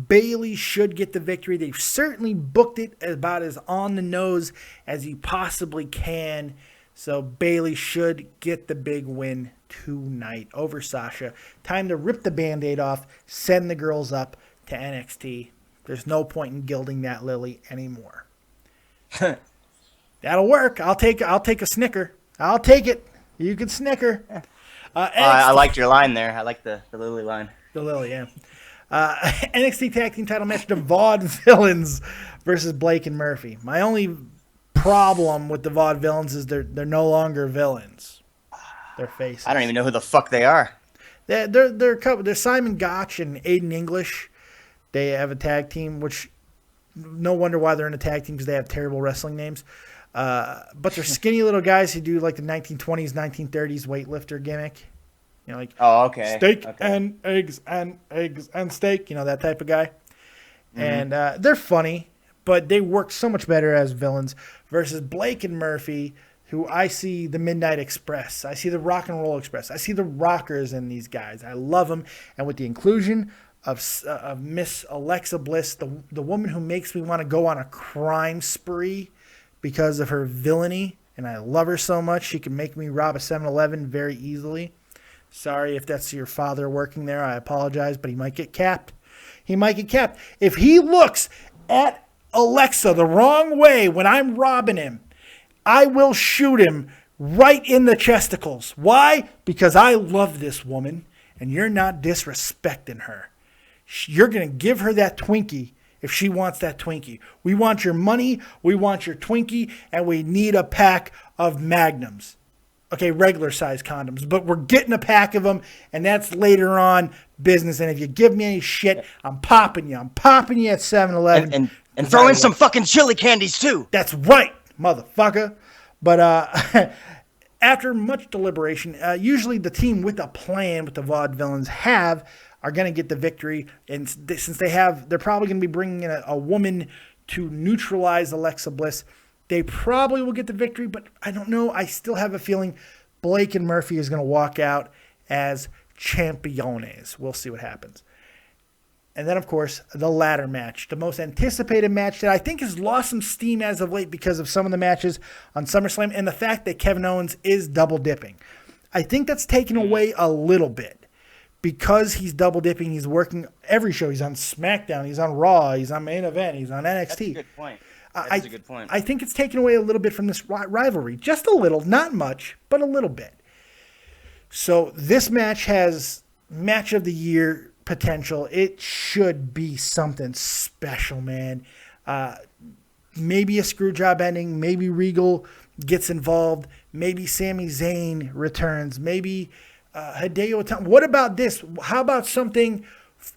Bayley should get the victory. They've certainly booked it about as on the nose as you possibly can. So Bayley should get the big win tonight over Sasha. Time to rip the Band-Aid off, send the girls up to NXT. There's no point in gilding that lily anymore. That'll work. I'll take a snicker. I'll take it. You can snicker. I liked your line there. I like the lily line. The lily, yeah. NXT Tag Team Title match, the Vaudevillains versus Blake and Murphy. My only problem with the Vaudevillains is they're no longer villains. They're faces. I don't even know who the fuck they are. They're Simon Gotch and Aiden English. They have a tag team, which no wonder why they're in a tag team, because they have terrible wrestling names. But they're skinny little guys who do like the 1920s, 1930s weightlifter gimmick. You know, like steak and eggs and steak. You know, that type of guy. Mm-hmm. And they're funny, but they work so much better as villains versus Blake and Murphy, who I see the Midnight Express. I see the Rock and Roll Express. I see the Rockers in these guys. I love them. And with the inclusion of Miss Alexa Bliss, the woman who makes me want to go on a crime spree because of her villainy, and I love her so much, she can make me rob a 7-Eleven very easily. Sorry if that's your father working there. I apologize, but he might get capped. He might get capped. If he looks at Alexa the wrong way when I'm robbing him, I will shoot him right in the chesticles. Why? Because I love this woman, and you're not disrespecting her. You're going to give her that Twinkie if she wants that Twinkie. We want your money, we want your Twinkie, and we need a pack of Magnums. Okay, regular size condoms, but we're getting a pack of them, and that's later on business. And if you give me any shit, I'm popping you. I'm popping you at 7-Eleven. And throw in some fucking chili candies, too. That's right, motherfucker. But after much deliberation, usually the team with a plan, with the Vaudevillains are going to get the victory. And since they're probably going to be bringing in a woman to neutralize Alexa Bliss, they probably will get the victory. But I don't know. I still have a feeling Blake and Murphy is going to walk out as champions. We'll see what happens. And then, of course, the ladder match, the most anticipated match that I think has lost some steam as of late because of some of the matches on SummerSlam and the fact that Kevin Owens is double dipping. I think that's taken away a little bit because he's double dipping. He's working every show. He's on SmackDown. He's on Raw. He's on Main Event. He's on NXT. That's a good point. That's a good point. I think it's taken away a little bit from this rivalry. Just a little, not much, but a little bit. So this match has match of the year potential. It should be something special, man. Maybe a screw job ending. Maybe Regal gets involved. Maybe Sami Zayn returns. Maybe Hideo Itami. What about this? How about something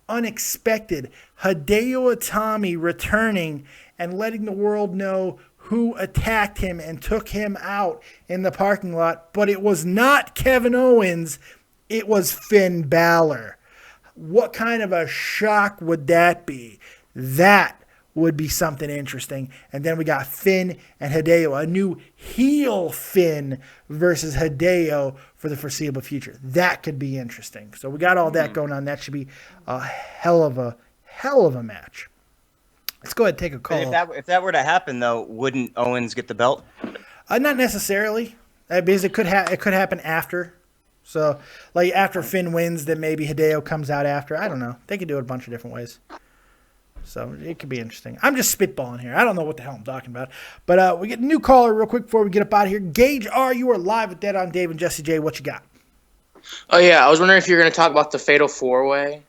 unexpected? Hideo Itami returning and letting the world know who attacked him and took him out in the parking lot. But it was not Kevin Owens. It was Finn Balor. What kind of a shock would that be? That would be something interesting. And then we got Finn and Hideo, a new heel Finn versus Hideo for the foreseeable future. That could be interesting. So we got all that going on. That should be a hell of a match. Let's go ahead and take a call. If that were to happen, though, wouldn't Owens get the belt? Not necessarily, because it could happen after. So, like after Finn wins, then maybe Hideo comes out after. I don't know. They could do it a bunch of different ways. So it could be interesting. I'm just spitballing here. I don't know what the hell I'm talking about. But we get a new caller real quick before we get up out of here. Gage R, you are live with Dead on Dave and Jesse J. What you got? Oh, yeah. I was wondering if you're going to talk about the Fatal 4-Way.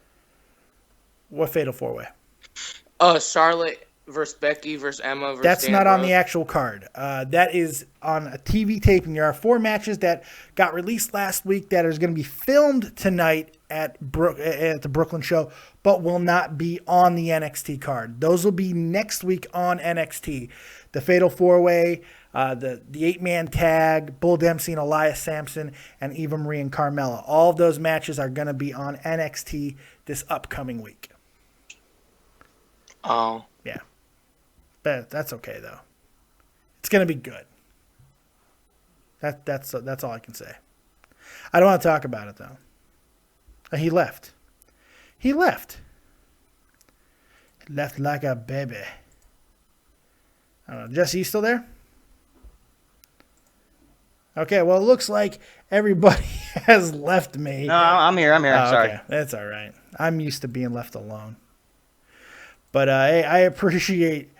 What Fatal 4-Way? Charlotte versus Becky versus Emma versus That's Dan not on Rose. the actual card. That is on a TV taping. There are 4 matches that got released last week that is going to be filmed tonight at the Brooklyn show, but will not be on the NXT card. Those will be next week on NXT. The Fatal 4-Way, the 8-man tag, Bull Dempsey and Elias Sampson, and Eva Marie and Carmella. All of those matches are going to be on NXT this upcoming week. Oh. Yeah. But that's okay, though. It's going to be good. That's all I can say. I don't want to talk about it, though. He left. He left like a baby. I don't know. Jesse, you still there? Okay, well, it looks like everybody has left me. No, I'm here. I'm sorry. Okay. That's all right. I'm used to being left alone. But I appreciate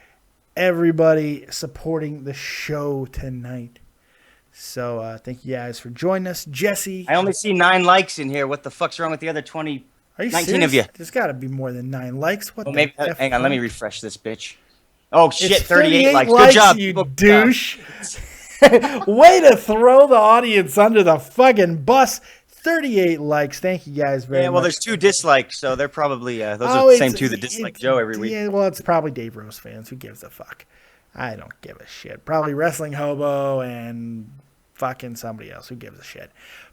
everybody supporting the show tonight. So thank you guys for joining us. Jesse. I only see 9 likes in here. What the fuck's wrong with the other 19 serious? of you? There's got to be more than 9 likes. What? Well, the maybe. F Hang on. fuck? Let me refresh this bitch. Oh shit! It's 38 likes. likes. Good job, you people. douche. Way to throw the audience under the fucking bus. 38 likes. Thank you guys very much. Yeah, well, there's 2 dislikes, so they're probably those are the same 2 that dislike Joe every week. Yeah, well, it's probably Dave Rose fans. Who gives a fuck? I don't give a shit. Probably Wrestling Hobo and fucking somebody else. Who gives a shit?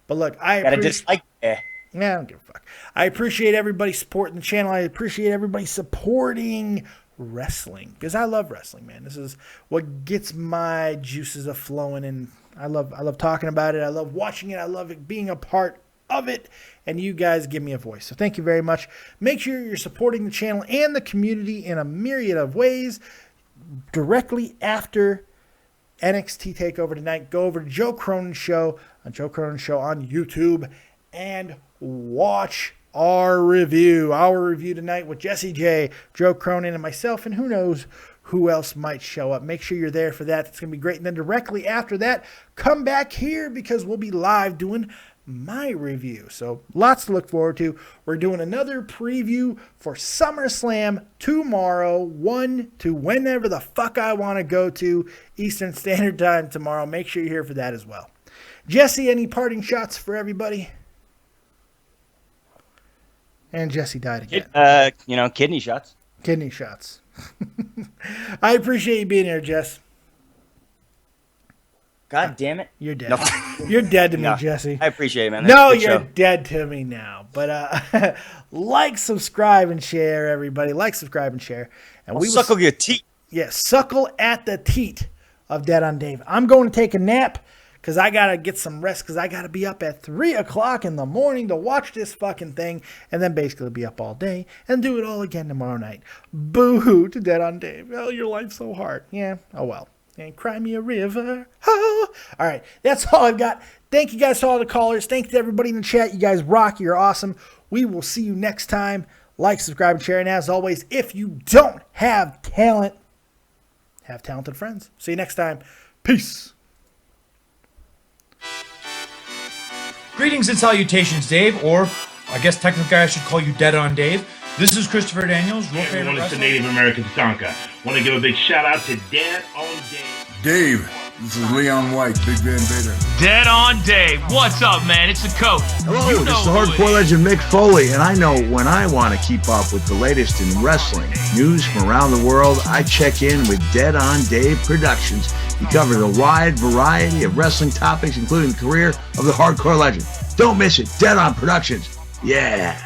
But look, I got a dislike. Yeah, I don't give a fuck. I appreciate everybody supporting the channel. I appreciate everybody supporting wrestling because I love wrestling, man. This is what gets my juices a flowing, and I love talking about it. I love watching it. I love it being a part of it, and you guys give me a voice. So thank you very much. Make sure you're supporting the channel and the community in a myriad of ways. Directly after NXT TakeOver tonight, go over to Joe Cronin's show on YouTube and watch our review tonight with Jesse J, Joe Cronin, and myself, and who knows who else might show up. Make sure you're there for that. It's going to be great. And then directly after that, come back here because we'll be live doing my review. So lots to look forward to. We're doing another preview for SummerSlam tomorrow, 1 to whenever the fuck I want to go to Eastern Standard Time tomorrow. Make sure you're here for that as well. Jesse, any parting shots for everybody? And Jesse died again. Kidney shots. Kidney shots. I appreciate you being here, Jess. God damn it. You're dead. No. You're dead to me, Jesse. I appreciate it, man. No, you're dead to me now. But like, subscribe, and share, everybody. Like, subscribe, and share. And we will suckle your teat. Yeah, suckle at the teat of Dead on Dave. I'm going to take a nap because I got to get some rest because I got to be up at 3 o'clock in the morning to watch this fucking thing and then basically be up all day and do it all again tomorrow night. Boo-hoo to Dead on Dave. Oh, your life's so hard. Yeah, oh well. And cry me a river. Oh. All right, that's all I've got. Thank you guys to all the callers. Thank you to everybody in the chat. You guys rock. You're awesome. We will see you next time. Like, subscribe, and share. And as always, if you don't have talent, have talented friends. See you next time. Peace. Greetings and salutations, Dave, or I guess technically I should call you Dead on Dave. This is Christopher Daniels, your favorite Everyone, it's the wrestler. Native American Tatanka. Want to give a big shout out to Dead on Dave. Dave, this is Leon White, Big Van Vader. Dead on Dave. What's up, man? It's the coach. Hello, You this know is the who it hardcore legend Mick Foley, and I know when I want to keep up with the latest in wrestling news from around the world, I check in with Dead on Dave Productions. He covers a wide variety of wrestling topics, including the career of the hardcore legend. Don't miss it. Dead on Productions. Yeah.